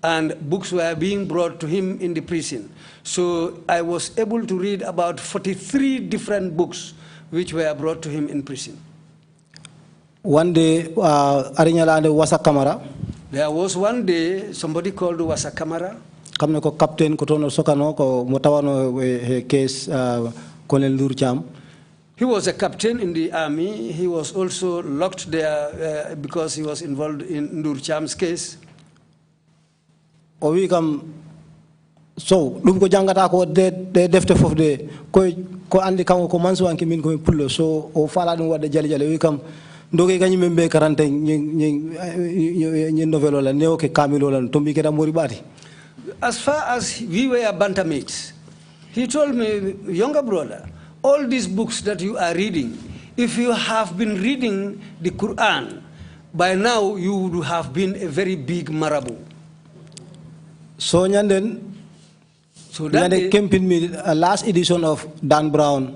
and books were being brought to him in the prison. So I was able to read about 43 different books which were brought to him in prison. One day, Wasa Kamara. There was one day somebody called Wasa Kamara. Kamne ko captain ko tono sokano ko motawano case Colonel Ndur. He was a captain in the army. He was also locked there because he was involved in Ndur Cham's case. O wi kam so dum ko jangata ko de defte fof de ko andi kanko ko manso anki min ko pullo so o fala dum wadde jali wi kam ndoge gañi membe 40 ñi novelo la neo ke kamilo la tombi ke da mori bati. As far as we were bantermates, he told me, younger brother, all these books that you are reading, if you have been reading the Quran, by now you would have been a very big marabu. So nyanden, so that campaign me last edition of Dan Brown,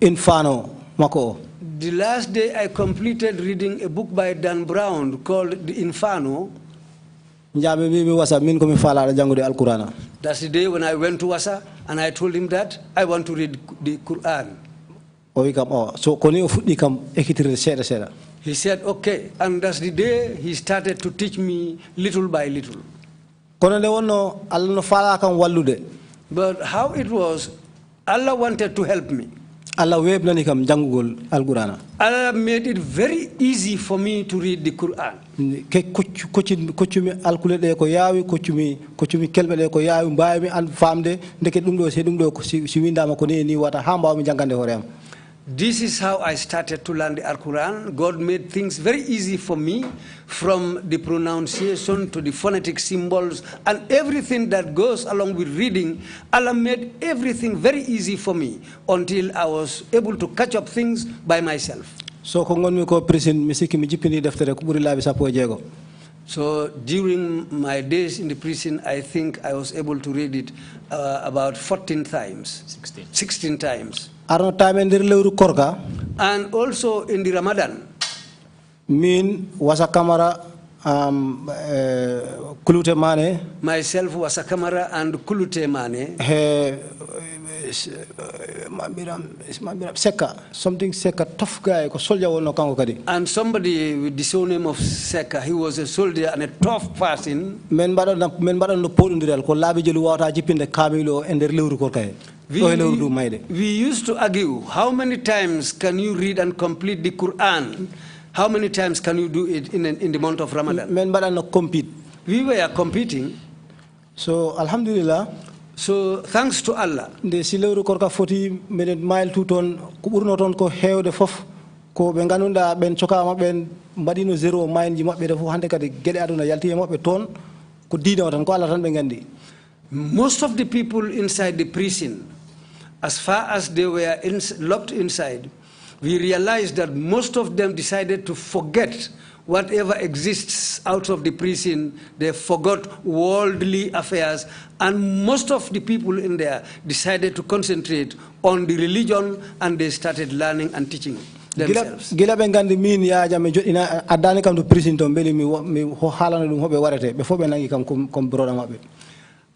Inferno, Mako. The last day I completed reading a book by Dan Brown called The Inferno. That's the day when I went to Wasa and I told him that I want to read the Quran. He said, okay, and that's the day he started to teach me little by little. But how it was, Allah wanted to help me. Allah made it very easy for me to read the Quran. This is how I started to learn the Quran. God made things very easy for me, from the pronunciation to the phonetic symbols and everything that goes along with reading. Allah made everything very easy for me until I was able to catch up things by myself. So during my days in the prison, I think I was able to read it about 14 times. 16 times. And also in the Ramadan. Min Wasa Kamara Kulute Mane. Myself Wasa Kamara and Kulute Mane. Seka, something Seka, tough guy, soldier. And somebody with the sole name of Seka, he was a soldier and a tough person. We used to argue, how many times can you read and complete the Quran? How many times can you do it in the month of Ramadan? We were competing. So, Alhamdulillah. So, thanks to Allah. The Sileuru Korka 40-minute mile 2 ton, Kuburnoton ko heo de fof, ko benganunda ben choka ben badino 0 mile jima be defo hande kadi gede aduna yalti mo be ton ko dina tan ko Allah tan be ngandi. Most of the people inside the prison, as far as they were locked inside, we realized that most of them decided to forget whatever exists out of the prison. They forgot worldly affairs, and most of the people in there decided to concentrate on the religion, and they started learning and teaching themselves.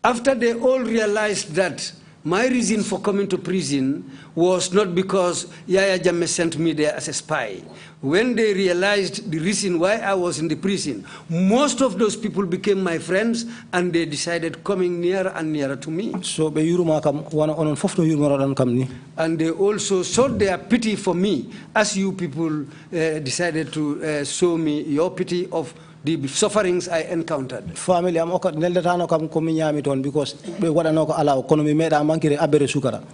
After they all realized that My reason for coming to prison was not because Yaya Jammeh sent me there as a spy. When they realized the reason why I was in the prison, most of those people became my friends and they decided coming nearer and nearer to me. So be yuruma kam wana onon fof no yuruma dan kam ni. And they also showed their pity for me, as you people decided to show me your pity of the sufferings I encountered. Family am okat neldetano kam ko mi nyami ton because be wadano ko ala kono mi meda mankire abere sukara.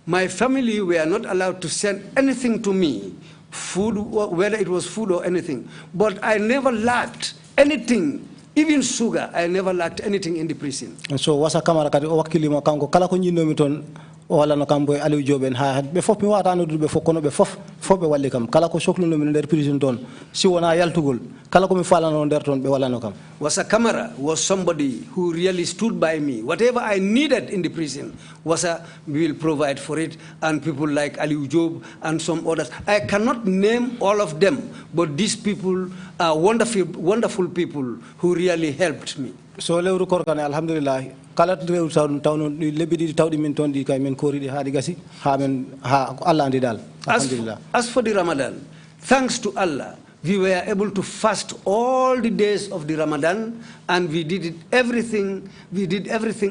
My family were not allowed to send anything to me, food, whether it was food or anything. But I never lacked anything, even sugar. I never lacked anything in the prison. And so wasa kamara kadi o wakili mo kanko kala ko nyino mi ton wala no kamboy Aliou Joben ha be fof mi wata no be fof kono be fof be walli kam kala ko soklu no mi der prison ton si wona yaltugol kala ko mi falano der ton be wala no kam. Wasa Kamara was somebody who really stood by me. Whatever I needed in the prison, Wasa will provide for it, and people like Aliou Job and some others. I cannot name all of them, but these people are wonderful people who really helped me. So lewru korkane alhamdulillah kala rew tawno lebidi tawdi min ton di kay men koridi haadi gasi ha men ha Allah andi dal alhamdulillah. As for the Ramadan, thanks to Allah, we were able to fast all the days of the Ramadan, and we did everything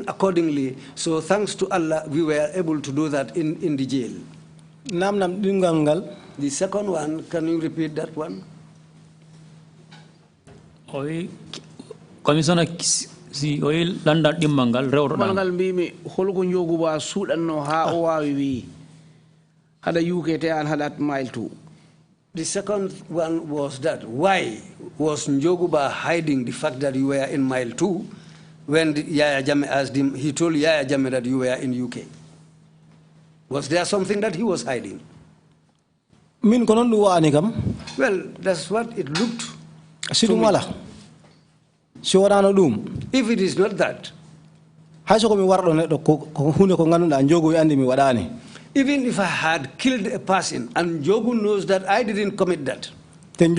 accordingly. So thanks to Allah, we were able to do that in the jail. Nam dingangal. The second one, can you repeat that one? Commissioner si oil landa dimmangal rewro mangal mbimi holko njoguba sudanno ha o wawi wi hada UK te an hadat mile 2. The second one was that why was Njoguba hiding the fact that you were in mile 2 when Yaya Jammeh asked him, he told Yaya Jammeh that you were in UK. Was there something that he was hiding? Min konon lu waani kam. Well, that's what it looked. Sidum wala. If it is not that, even if I had killed a person and Njogu knows that I didn't commit that, and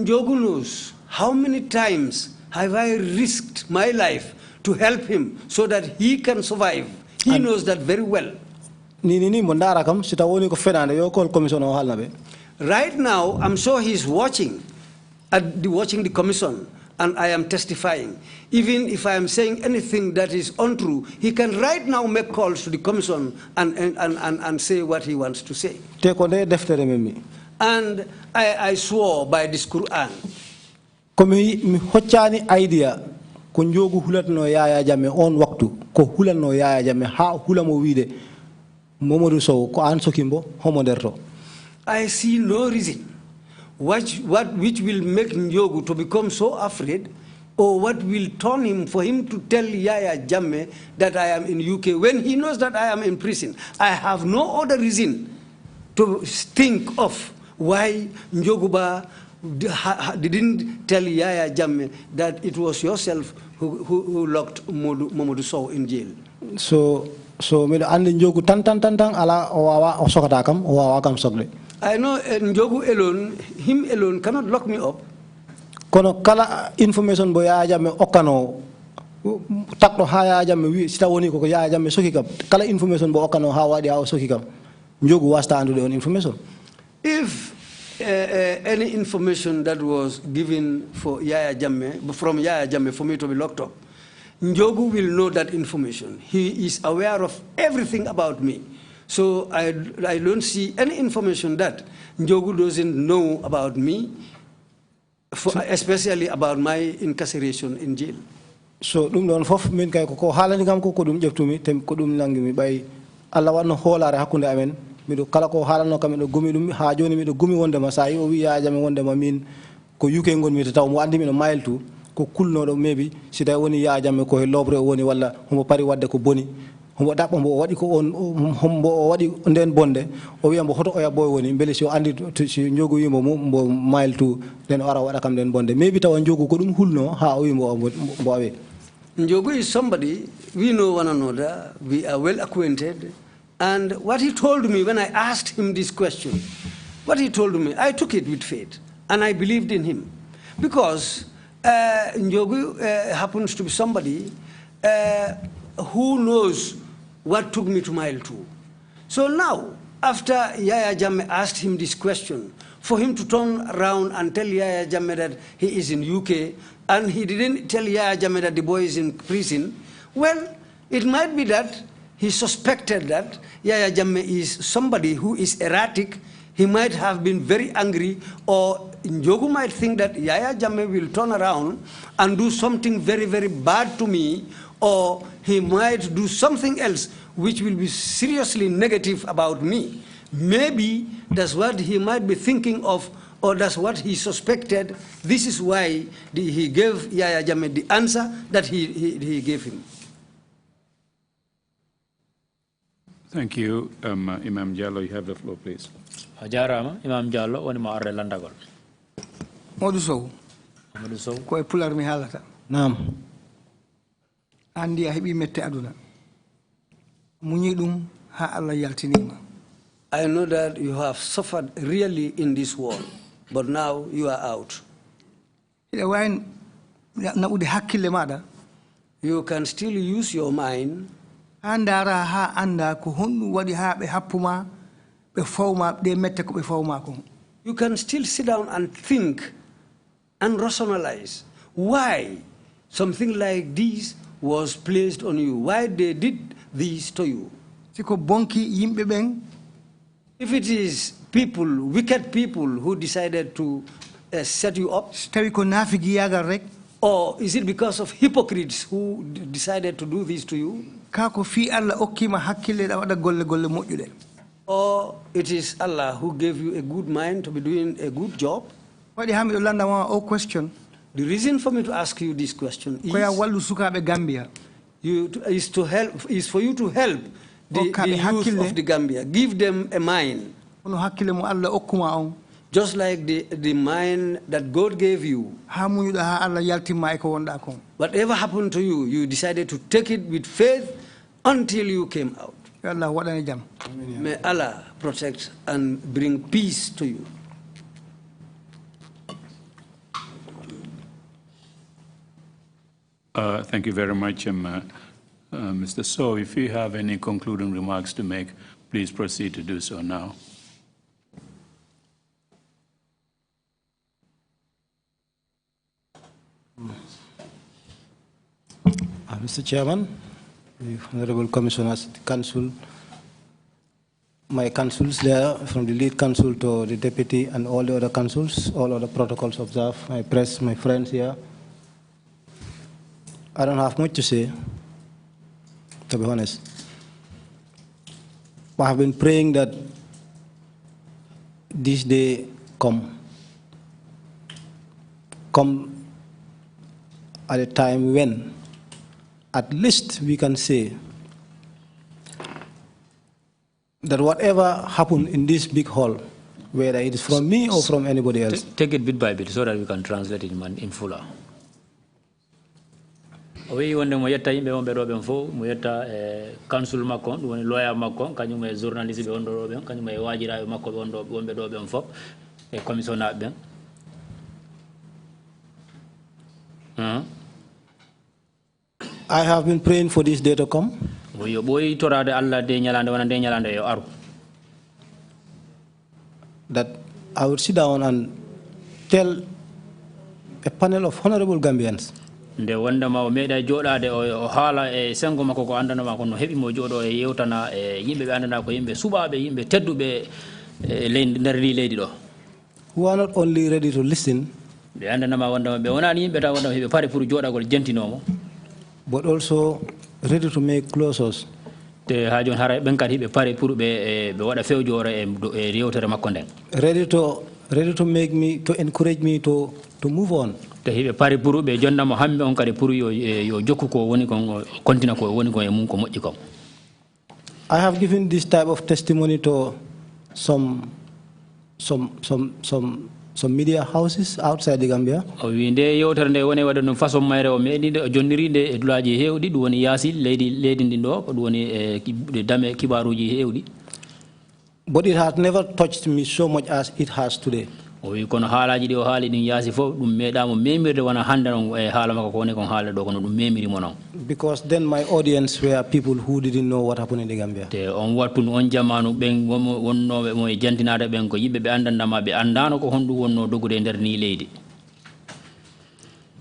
Njogu knows how many times have I risked my life to help him so that he can survive. He knows that very well. Right now, I'm sure he's watching the commission, and I am testifying. Even if I am saying anything that is untrue, he can right now make calls to the commission and say what he wants to say. And I swore by this Quran. idea ko njogu hulatno Yaya Jammeh on waktu ko hulatno Yaya Jammeh ha hulamo wiide Momodou Sowe ko an sokimbo homo derto. I see no reason which will make Njogu to become so afraid, or what will turn him for him to tell Yaya Jammeh that I am in UK when he knows that I am in prison. I have no other reason to think of why Njoguba didn't tell Yaya Jammeh that it was yourself who locked Momodou Sowe in jail. So me andi Njogu tan ala owawa osokata kam owawa kam sogle. I know Njogu alone, him alone cannot lock me up. Kono kala information bo Yaya Jammeh okano takto ha Yaya Jammeh wi sita woni ko Yaya Jammeh soki kam kala information bo okano ha wadi ha soki kam Njogu wasta andude on information. If any information that was given for Yaya Jammeh, from Yaya Jammeh for me to be locked up, Njogu will know that information. He is aware of everything about me. So I don't see any information that Njogu doesn't know about me, especially about my incarceration in jail. So dum don fof min kay ko halani kam ko dum jeftumi tem ko dum nangi mi bay Allah wanno holare hakkunde amen mido kala ko halano kam do gumi dum ha joni mido gumi wonde ma sayi o wi Yaya Jammeh wonde ma min ko UK ngonmi taw mo andi mi no mile 2 ko kulnoɗo maybe si tawi woni Yaya Jammeh ko lobre woni walla homo pari wadde ko boni homo dabbo mbo waɗi ko on hombo o waɗi nden bonde o wiya mbo hoto o yabboy woni beele si o andi si Njogu wimo mbo mile 2 nden o ara waɗa kam nden bonde maybe tawa Njogu ko ɗum hulno ha o wi mbo awe. Njogu is somebody, we know one another, we are well acquainted, and what he told me when I asked him this question, what he told me, I took it with faith, and I believed in him. Because Njogu happens to be somebody who knows what took me to Mile 2. So now, after Yaya Jammeh asked him this question, for him to turn around and tell Yaya Jammeh that he is in UK, and he didn't tell Yaya Jammeh that the boy is in prison, well, it might be that he suspected that Yaya Jammeh is somebody who is erratic. He might have been very angry, or Njogu might think that Yaya Jammeh will turn around and do something very, very bad to me, or he might do something else which will be seriously negative about me. Maybe that's what he might be thinking of, or that's what he suspected. This is why he gave Yaya Jammeh the answer that he gave him. Thank you. Imam Jallo, you have the floor, please. Ajarama, Imam Jallo, wani ma arre landagol. Momodou Sowe. Momodou Sowe. Ko pular mi halata. Naam. Andi a heɓi mette aduna. Muñi ɗum ha Allah yaltinima. I know that you have suffered really in this world, but now you are out. You can still use your mind. You can still sit down and think and rationalize why something like this was placed on you, why they did this to you. If it is people, wicked people who decided to set you up, or is it because of hypocrites who decided to do this to you? Or it is Allah who gave you a good mind to be doing a good job? The reason for me to ask you this question is for you to help the youth of the Gambia. Give them a mind. Just like the mind that God gave you. Whatever happened to you, you decided to take it with faith until you came out. May Allah protect and bring peace to you. Thank you very much, Mr. Sowe. If you have any concluding remarks to make, please proceed to do so now. Mr. Chairman, the Honorable Commissioners, the Council, my councils there, from the lead council to the deputy and all the other councils, all other protocols observed, my press, my friends here. I don't have much to say, to be honest. I have been praying that this day come at a time when at least we can say that whatever happened in this big hall, whether it is from me or from anybody else. Take it bit by bit so that we can translate it in fuller. We wonde mo yetta yimbe wonbe do ben fo mo yetta council makko woni lawyer makko kanyum e journalist be wondo do ben kanyum e wajira makko wondo wonbe do ben fop e commissioner ben I have been praying for this day to come. Yo boy torade Allah de nyalande wona de nyalande yo aru. That I would sit down and tell a panel of honorable Gambians. Nde wonda ma o meeda jodade o haala e sengo makko ko andana ma ko no hebi mo jodo e yewtana e yimbe be andana ko yimbe subabe yimbe teddube e leydi do. Who are not only ready to listen, be andana ma wonda be wonani yimbe ta wonda hebe pare pour jodagol jentinomo, but also ready to make closures. Te hajon hara ben kat hebe pare pour be wada fewjore e rewtere makko den. Ready to make me, to encourage me to move on. Te hebe pare pour be jonna mo hambe on kadi pour yo jokku ko woni ko kontina ko woni ko e mun ko moƴƴi ko. I have given this type of testimony to some media houses outside the Gambia. O wi nde yewtere nde woni wada no façon mayre o meedi de jonniride e dulaji hewdi dum woni yaasi leydi ndin do ko dum woni dame kibaruji hewdi. But it has never touched me so much as it has today. o wi kono haalaji ɗi o haali ɗin yaasi fof ɗum meeɗamo memirde wona hande on e haala makko ko woni kon haala ɗo kono ɗum memirimo noon. Because then my audience were people who didn't know what happened in the Gambia. te on wattu on jamanu ɓen wonnoɓe mo e jantinaɗe ɓen ko yimɓe ɓe andandama ɓe andano ko honɗum wonno dogude e nder ni leydi.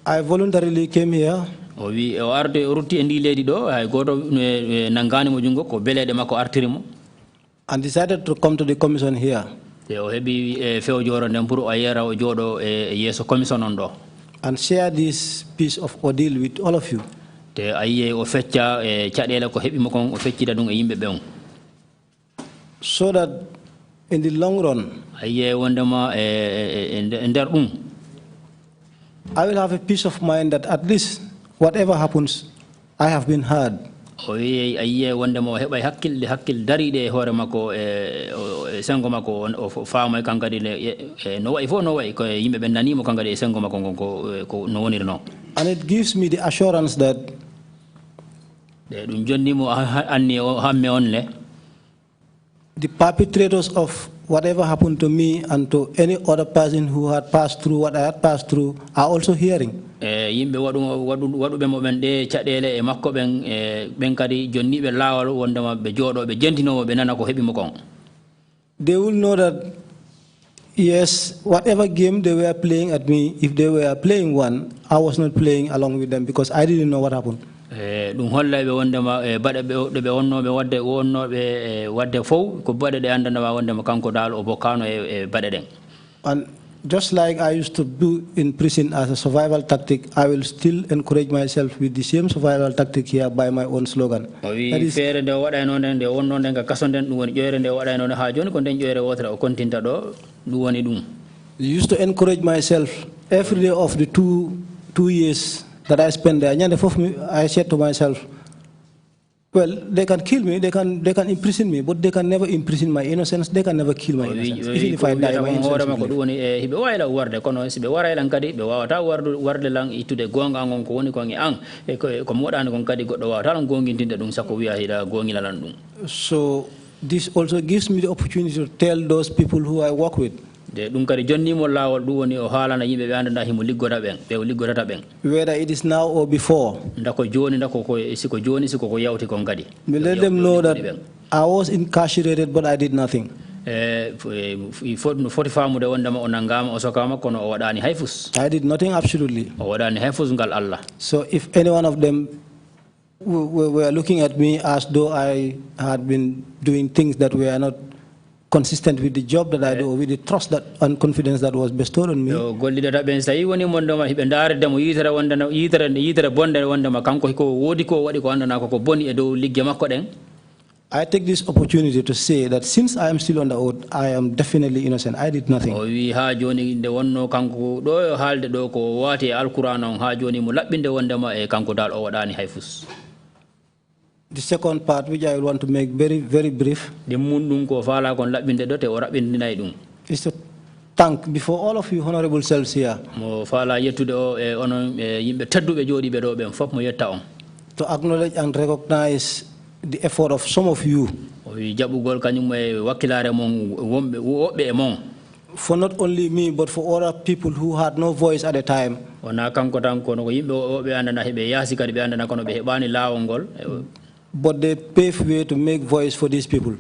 I voluntarily came here. o wi o arde o rutti e ndi leydi ɗo hay goto nangani mo jungo ko beleɗe makko artirimo. And decided to come to the commission here. te o heeɓi fewjoro nden pour o yera o jooɗo e yeeso commission on ɗo. And share this piece of ordeal with all of you. te a yiye o fecca e caɗele ko heɓimo kon o feccida ɗum e yimɓe ɓen. So that in the long run, a yiye wondema e nder ɗum I will have a peace of mind that at least whatever happens, I have been heard. o wi a yiye wondema o heɓay hakkille dariɗe e hoore makko e sengo makko o faama kankadi no wayi fof no wayi ko yimɓe ɓe nanimo kankadi e sengo makko ngon ko no woniri noon. And it gives me the assurance that ɗum jonnimo anni hamme on le the perpetrators of whatever happened to me and to any other person who had passed through what I had passed through are also hearing. yimɓe waɗuɓe mo ɓen ɗe caɗele e makko ɓen kadi jonniɓe laawol wondema ɓe jooɗo ɓe jentinowo ɓe nana ko heɓimo kon. They will know that yes, whatever game they were playing at me, if they were playing one, I was not playing along with them because I didn't know what happened. ɗum holla ɓe wondema baɗe ɓe wonnoɓe wadde fof ko baɗe ɗe andanama wondema kanko dal o bokkano e baɗe ɗen. And just like I used to do in prison as a survival tactic, I will still encourage myself with the same survival tactic here by my own slogan. o wi feere nde waɗayno nden nde wonno nden ka kaso nden ɗum woni ƴoyre nde waɗayno nde ha joni ko nden ƴoyre wotere o kontinta ɗo ɗum woni ɗum. I used to encourage myself every day of the two years that I spent there. I said to myself, well, they can kill me, they can imprison me, but they can never imprison my innocence, they can never kill my innocence. Even if I die, my innocence will live. hiɓe wayla warde kono si ɓe waraylan kadi ɓe wawata warde lan ittude gonga gon ko woni kon e an e ko moɗani kon kadi goɗɗo wawata lan gongintinde ɗum sakko wiya hiɗa gongilalan ɗum. So this also gives me the opportunity to tell those people who I work with. de ɗum kadi jonnimo laawol ɗum woni o haalana yimɓe ɓe andanda himo liggota ɓen ɓe o liggotata ɓen. Whether it is now or before. Ndako joni ndako siko joni siko ko yawti kon kadi. Let them know that I was incarcerated but I did nothing. foti famude wondema o nangama o sokama kono o waɗani hay fus. I did nothing absolutely. O waɗani hay fus ngal Allah. So if any one of them were looking at me as though I had been doing things that were not consistent with the job that I do, with the trust that and confidence that was bestowed on me. Gollidata ben sayi woni mondoma hibe ndaarde mo yitere wondana yitere bonde wondama kanko ko wodi ko wadi ko andana ko boni e dow ligge makko den. I take this opportunity to say that since I am still on the oath, I am definitely innocent. I did nothing. O wi ha joni nde wonno kanko do haalde do ko wati alquran on ha joni mo labbinde wondama e kanko dal o wadani hay fus. The second part, which I want to make very, very brief, is to thank before all of you honorable selves here to acknowledge and recognize the effort of some of you for not only me but for other people who had no voice at the time. But they paved way to make voice for these people.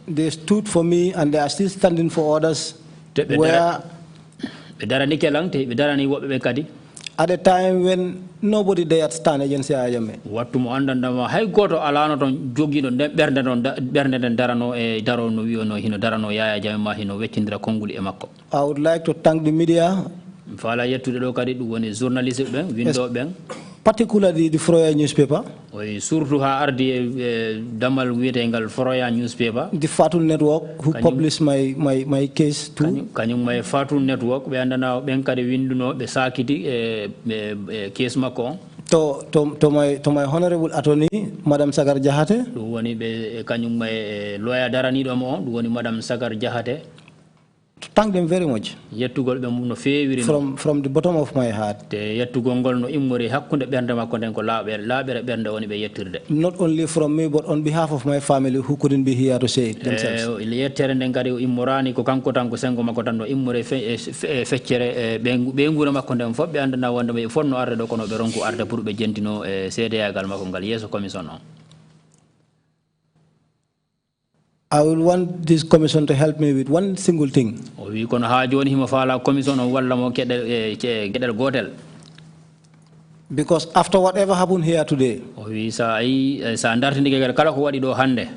They stood for me and they are still standing for others. Where at a time when nobody dared stand against Yaya Jammeh. I would like to thank the media, particularly the Froya newspaper, the Fatul Network, who published my case too. To my honorable attorney, Madam Sagar Jahate, thank them very much. Yettugol be mum no feewiri From the bottom of my heart. te yettugol ngol no immori hakkunde bernde makko den ko laabere bernde woni be yettirde. Not only from me, but on behalf of my family who couldn't be here to say it themselves. Yettere nden kadi immorani ko kanko tan ko sengo makko tan no immore feccere be ngura makko den fof be andana wonde be fonno arde do kono be ronku arde pour be jentino CDA-gal makko ngal yeso commission on. I will want this commission to help me with one single thing. O wi kono ha joni himo faala commission on walla mo gedel gotel. Because after whatever happened here today, O wi sa ndartinde kala ko wadi do hande,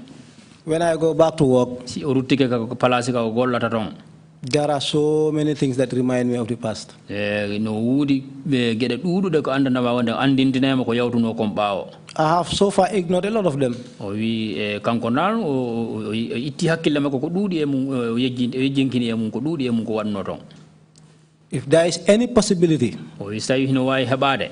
when I go back to work, si o ruttike ka place ka o gollata ton, there are so many things that remind me of the past. no wudi be gede dudude ko andana wonde andintinema ko yawtuno kon baawo. I have so far ignored a lot of them. O wi kanko nan o itti hakkille makko ko duudi e mum o yejjinkini e mum ko duudi e mum ko wadno ton. If there is any possibility, o wi so tawi hino wawi heɓade,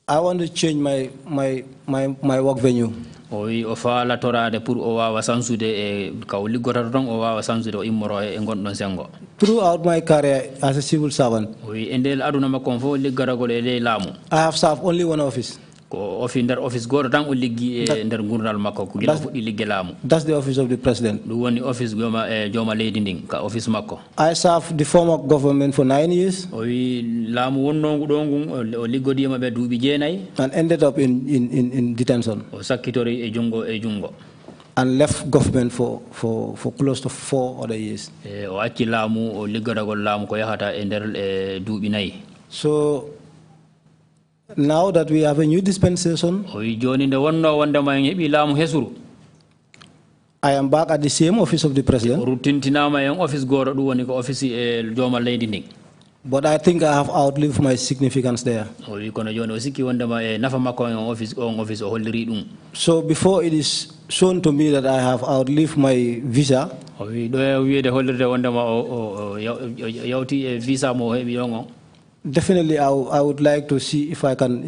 I want to change my work venue. O wi o faala torade pour o wawa sansude e ka o liggotata ton o wawa sansude o immoro e gonɗon sengo. Throughout my career as a civil servant, O wi e ndel aduna makko on fof liggatagol e ley laamu. I have served only one office. Ko nder office goto tan o liggi e nder gurdal makko ko gila fuɗɗi ligge laamu. That's the office of the president. Ɗum woni office jooma leydi ndin ka office makko. I served the former government for 9 years. O wi laamu wonnongu ɗo ngun o liggodima ɓe duuɓi 9 and ended up in detention. O sakkitori e jungo. And left government for close to 4 other years. O acci laamu o liggodagol laamu ko yahata e nder duuɓi 4. So now that we have a new dispensation, o wi joni nde wonno wondema en heeɓi laamu hesuru, I am back at the same office of the president. o ruttintinama en office goto ɗum woni ko office e jooma leydi ndin. But I think I have outlived my significance there. O wi kono joni o sikki wondema e nafa makko en office o holliri ɗum. So before it is shown to me that I have outlived my visa, o wi ɗo e wiide hollirde wondema o yawti e visa mo heeɓi ɗon on, definitely I would like to see if I can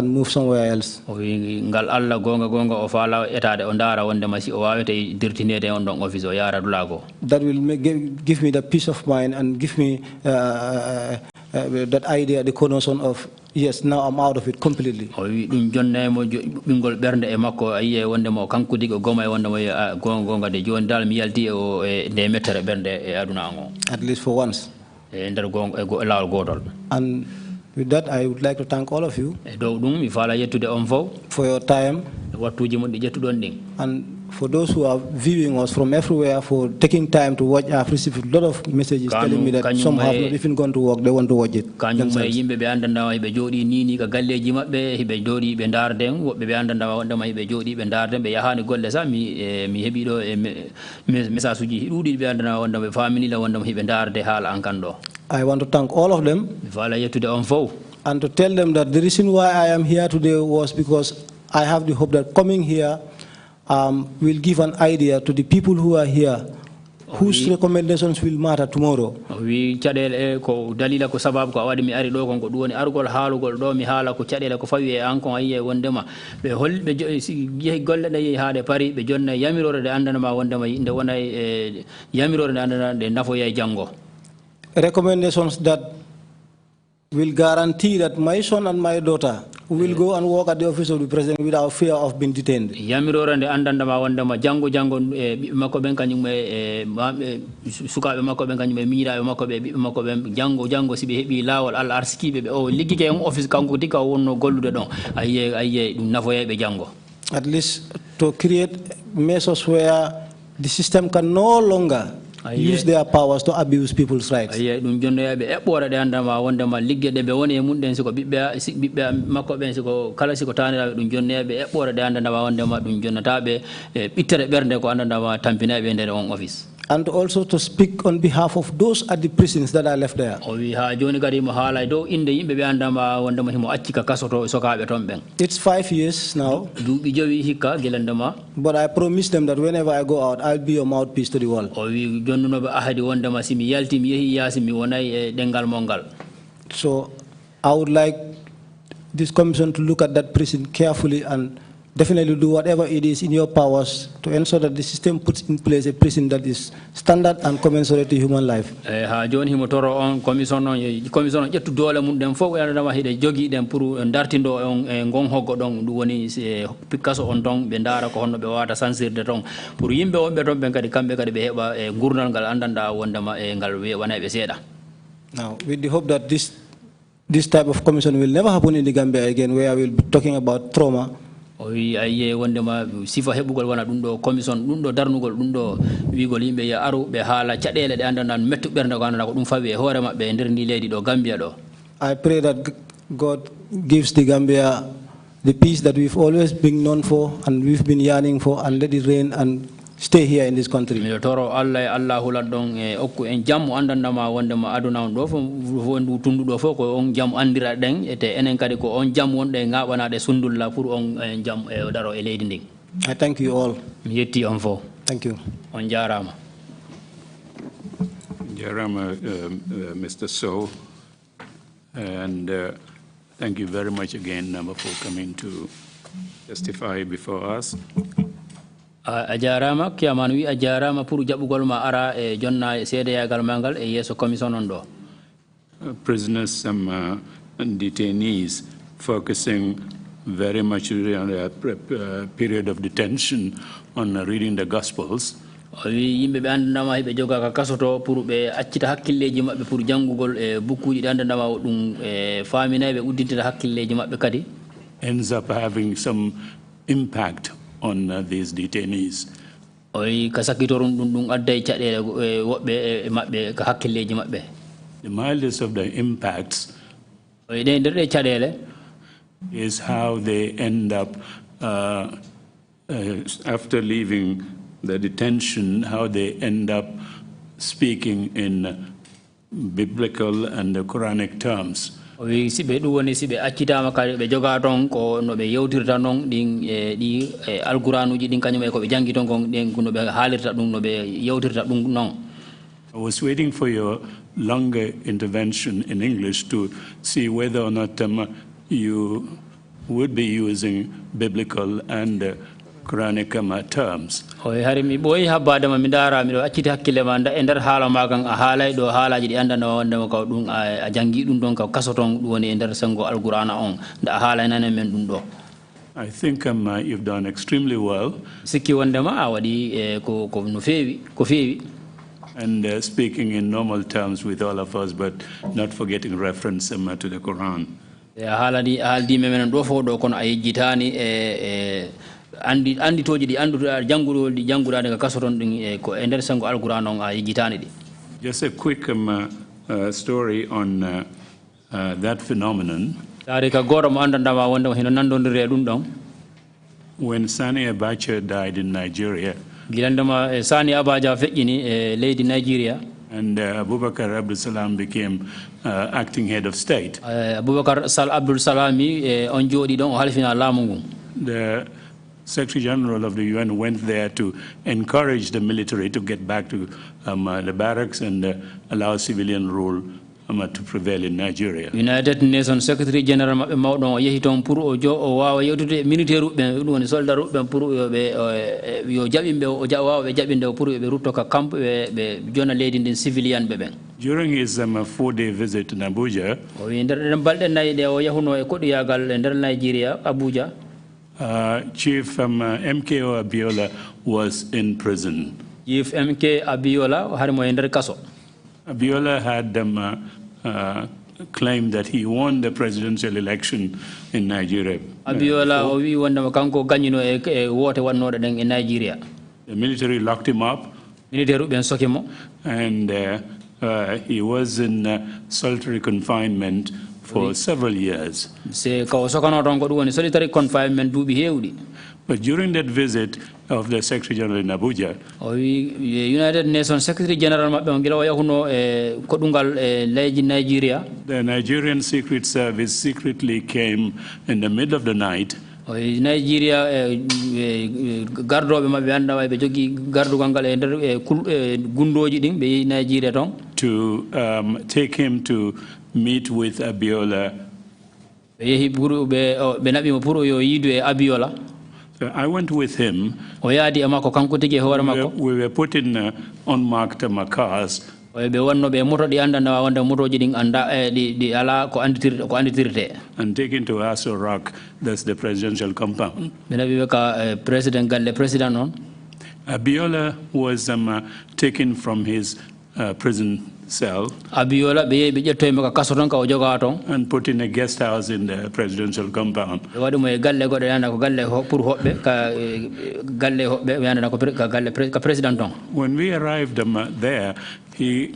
move somewhere else. O wi ngal Allah gonga o faala etade o ndara wondema si o wawete dirtinede on ɗon office o yara dulago. That will give me the peace of mind and give me that idea, the connotation of, yes, now I'm out of it completely. O wi ɗum jonnaymo ɓingol ɓernde e makko a yiye wondema o kankudi o goma e wondema gonga de joni dal mi yalti o e nde mettere ɓernde e aduna an o. At least for once. And with that, I would like to thank all of you for your time, and for those who are viewing us from everywhere for taking time to watch. I've received a lot of messages telling me that some have not even gone to work, they want to watch it themselves. I want to thank all of them and to tell them that the reason why I am here today was because I have the hope that coming here will give an idea to the people who are here, whose recommendations will matter tomorrow. We chadel ko dalila ko sabab ko awadi mi ari do kon ko duwoni argol haalugol do mi haala ko chadele ko fawi e an kon ayi wondema be hol be yehi golle de haade pari be jonna yamirore de andana ma wondema inde wona e yamirore de andana de nafo yay jango. Recommendations that will guarantee that my son and my daughter will go and work at the office of the president without fear of being detained. Yamirorande andandama wondema jango makko ben kanyum sukabe makko ben kanyum miiraabe makko be makko ben jango sibe hebi lawol al arskibe be o liggike en office kanko dika wonno gollude don ayye dum nafoyebe jango. At least to create measures where the system can no longer use their powers to abuse people's rights. Dum jonnoyabe ebbore de andama wondema liggede be woni e munden siko bibbe makko ben siko kala siko tanirabe dum jonnoyabe ebbore de andama wondema dum jonnatabe bittere bernde ko andama tampinabe nder on office. And also to speak on behalf of those at the prisons that are left there. It's 5 years now. But I promise them that whenever I go out, I'll be a mouthpiece to the world. So I would like this commission to look at that prison carefully and definitely do whatever it is in your powers to ensure that the system puts in place a prison that is standard and commensurate to human life. Ha joni himo toro on commission ƴettu dole mum den fof wadama hide jogi den pour dartindo on e gon hoggo don dum woni pikkaso on don be ndara ko honno be wata sansirde ton pour yimbe wonbe don ben kadi kambe kadi be heba e gurnal ngal andanda wondama e ngal wana be seeda. Now with the hope that this type of commission will never happen in the Gambia again, where we'll be talking about trauma. Aye wondema sifa hebugol wana dum do commission dum do darnugol dum do wigol yimbe ya aru be haala cadele de andana mettu bernde ko andana ko dum fawi e hoore mabbe e nder ndi leydi do Gambia do. I pray that God gives the Gambia the peace that we've always been known for and we've been yearning for, and let it reign and stay here in this country. Mi toro Allah hulat don e okku en jammu andandama wondema aduna on do fo wondu tundu do fo ko on jam andira den ete enen kadi ko on jam wonde ngabanade sundulla pour on jam e daro e leydi ndin. I thank you all. Mi yetti on fo. Thank you. On jarama. Jarama, Mr. Sowe, and thank you very much again, for coming to testify before us. Ajarama kiaman wi ajarama pour jabugol ma ara e jonna seede yagal mangal e yeso commission on do. Prisoners, some detainees focusing very much on a period of detention on reading the Gospels. Yimbe be andama be joga ka kasoto pour be accita hakkilleji mabbe pour jangugol e bukkuji andama dum e faminay be uddintita hakkilleji mabbe kadi ends up having some impact on these detainees. The mildest of the impacts is how they end up, after leaving the detention, how they end up speaking in biblical and Quranic terms. Sibe du woni sibe accitama kadi be joga ton ko no be yewtirta non din di alquranuji din kanyum e ko be jangi ton kon den ko no be halirta dum no be yewtirta dum non. I was waiting for your longer intervention in English to see whether or not you would be using biblical and Quranic terms. Hari mi boy habba dama mi dara mi do acciti hakkille ma e nder haala magan a haalay do haalaji di andana wonde ko dum a jangi dum don ka kasoton dum woni e nder sango alqur'ana on da haalay nanen men dum do. I think you've done extremely well. Sikki wonde ma a wadi ko no fewi ko fewi. And speaking in normal terms with all of us, but not forgetting reference to the Quran. Haaldi men do fo do kono ay jitani andi toji di anduda jangudo di janguda daga kasoton din ko e nder sango alquran on a yigitani di. Just a quick story on that phenomenon. Tarika goro mo andandama wonde hino nandondire dum don. When Sani Abacha died in Nigeria, gilandama Sani Abacha feƴƴini leydi Nigeria, and Abubakar Abdul Salam became acting head of state. Abubakar Abdul Salami on jodi don o halfina laamu ngun. The Secretary General of the UN went there to encourage the military to get back to the barracks and allow civilian rule to prevail in Nigeria. United Nations Secretary General mabbe mawdon o yehi ton pour o wawa yewtude militaire be dum woni soldat be pour be yo jabimbe o wawa be jabinde pour be rutto ka camp be jona leydi din civilian be ben. During his 4-day visit in Abuja, o wi nder balde nayi de o yahuno e koddu yagal nder Nigeria Abuja, Chief MKO Abiola was in prison. Chief MK Abiola harimo e nder kaso. Abiola had claimed that he won the presidential election in Nigeria. Abiola o wi wonde kanko gagnino e wote wannode den e Nigeria. The military locked him up. Militaire ben sokimo. And he was in solitary confinement for several years. Solitary confinement duuɓi heewɗi. But during that visit of the Secretary General in Abuja, United Nations Secretary General maɓɓe on gila o yahuno e koɗungal leydi Nigeria. The Nigerian Secret Service secretly came in the middle of the night. Nigeria gardoɓe maɓɓe andama ɓe jogii gardugal ngal e nder gundoji ɗin ɓe yehi Nigeria ton. To take him to meet with Abiola. Ɓe yehi pour ɓe naɓimo pour yo yiidu e Abiola. I went with him. We were put in unmarked cars. And taken to Aso Rock, that's the presidential compound. Abiola was taken from his prison cell and put in a guest house in the presidential compound. When we arrived there, we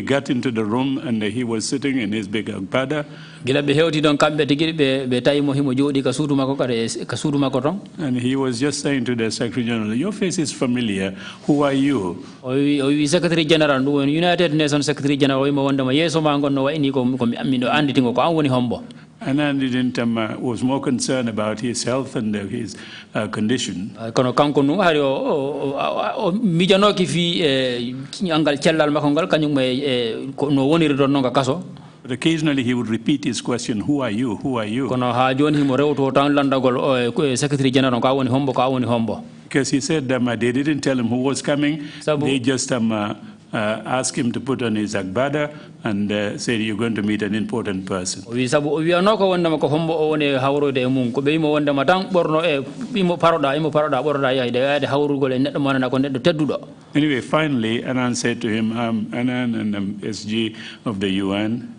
got into the room and he was sitting in his big agbada. And he was just saying to the Secretary General, your face is familiar, who are you? Secretary General, United Nations Secretary General, and was more concerned about his health and his condition. But occasionally he would repeat his question, who are you, who are you? Because he said they didn't tell him who was coming, they just asked him to put on his agbada and said, you're going to meet an important person. Anyway, finally, Annan said to him, I'm Annan and I'm SG of the UN.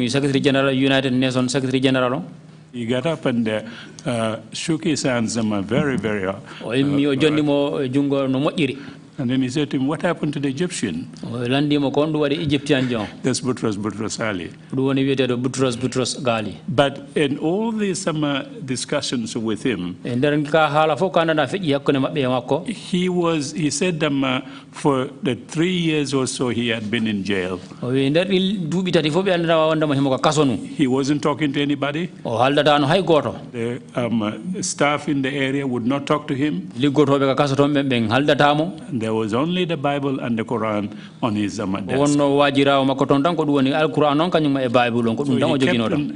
Secretary General, United Nations Secretary General. He got up and shook his hands very, very hard. And then he said to him, what happened to the Egyptian? That's Boutros Ali. But in all these discussions with him, he said for the 3 years or so he had been in jail, he wasn't talking to anybody. The staff in the area would not talk to him. There was only the Bible and the Quran on his desk. So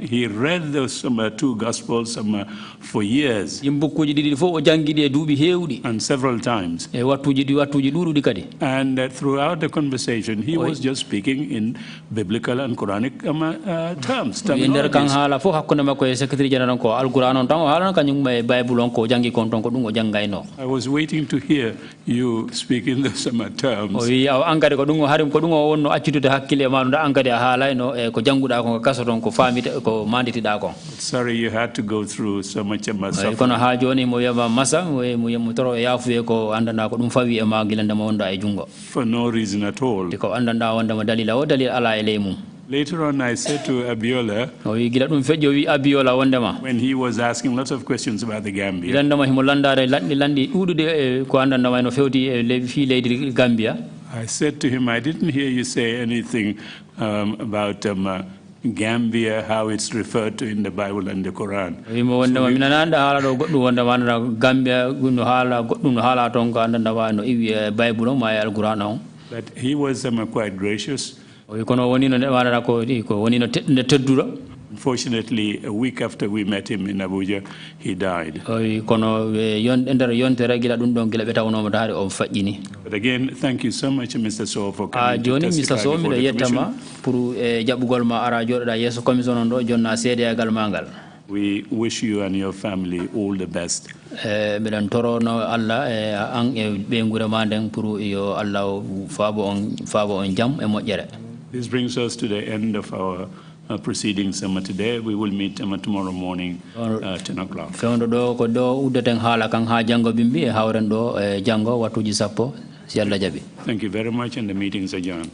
he read those 2 Gospels for years and several times. And throughout the conversation, he was just speaking in biblical and Quranic terms. I was waiting to hear you speak in those terms. Sorry you had to go through so much suffering. For no reason at all. Later on, I said to Abiola, when he was asking lots of questions about the Gambia, I said to him, I didn't hear you say anything about Gambia, how it's referred to in the Bible and the Quran. But he was quite gracious. Unfortunately, a week after we met him in Abuja, he died. But again, thank you so much, Mr. Sowe, for coming to testify before the commission. We wish you and your family all the best. This brings us to the end of our proceedings today. We will meet tomorrow morning at 10 o'clock. Thank you very much, and the meeting is adjourned.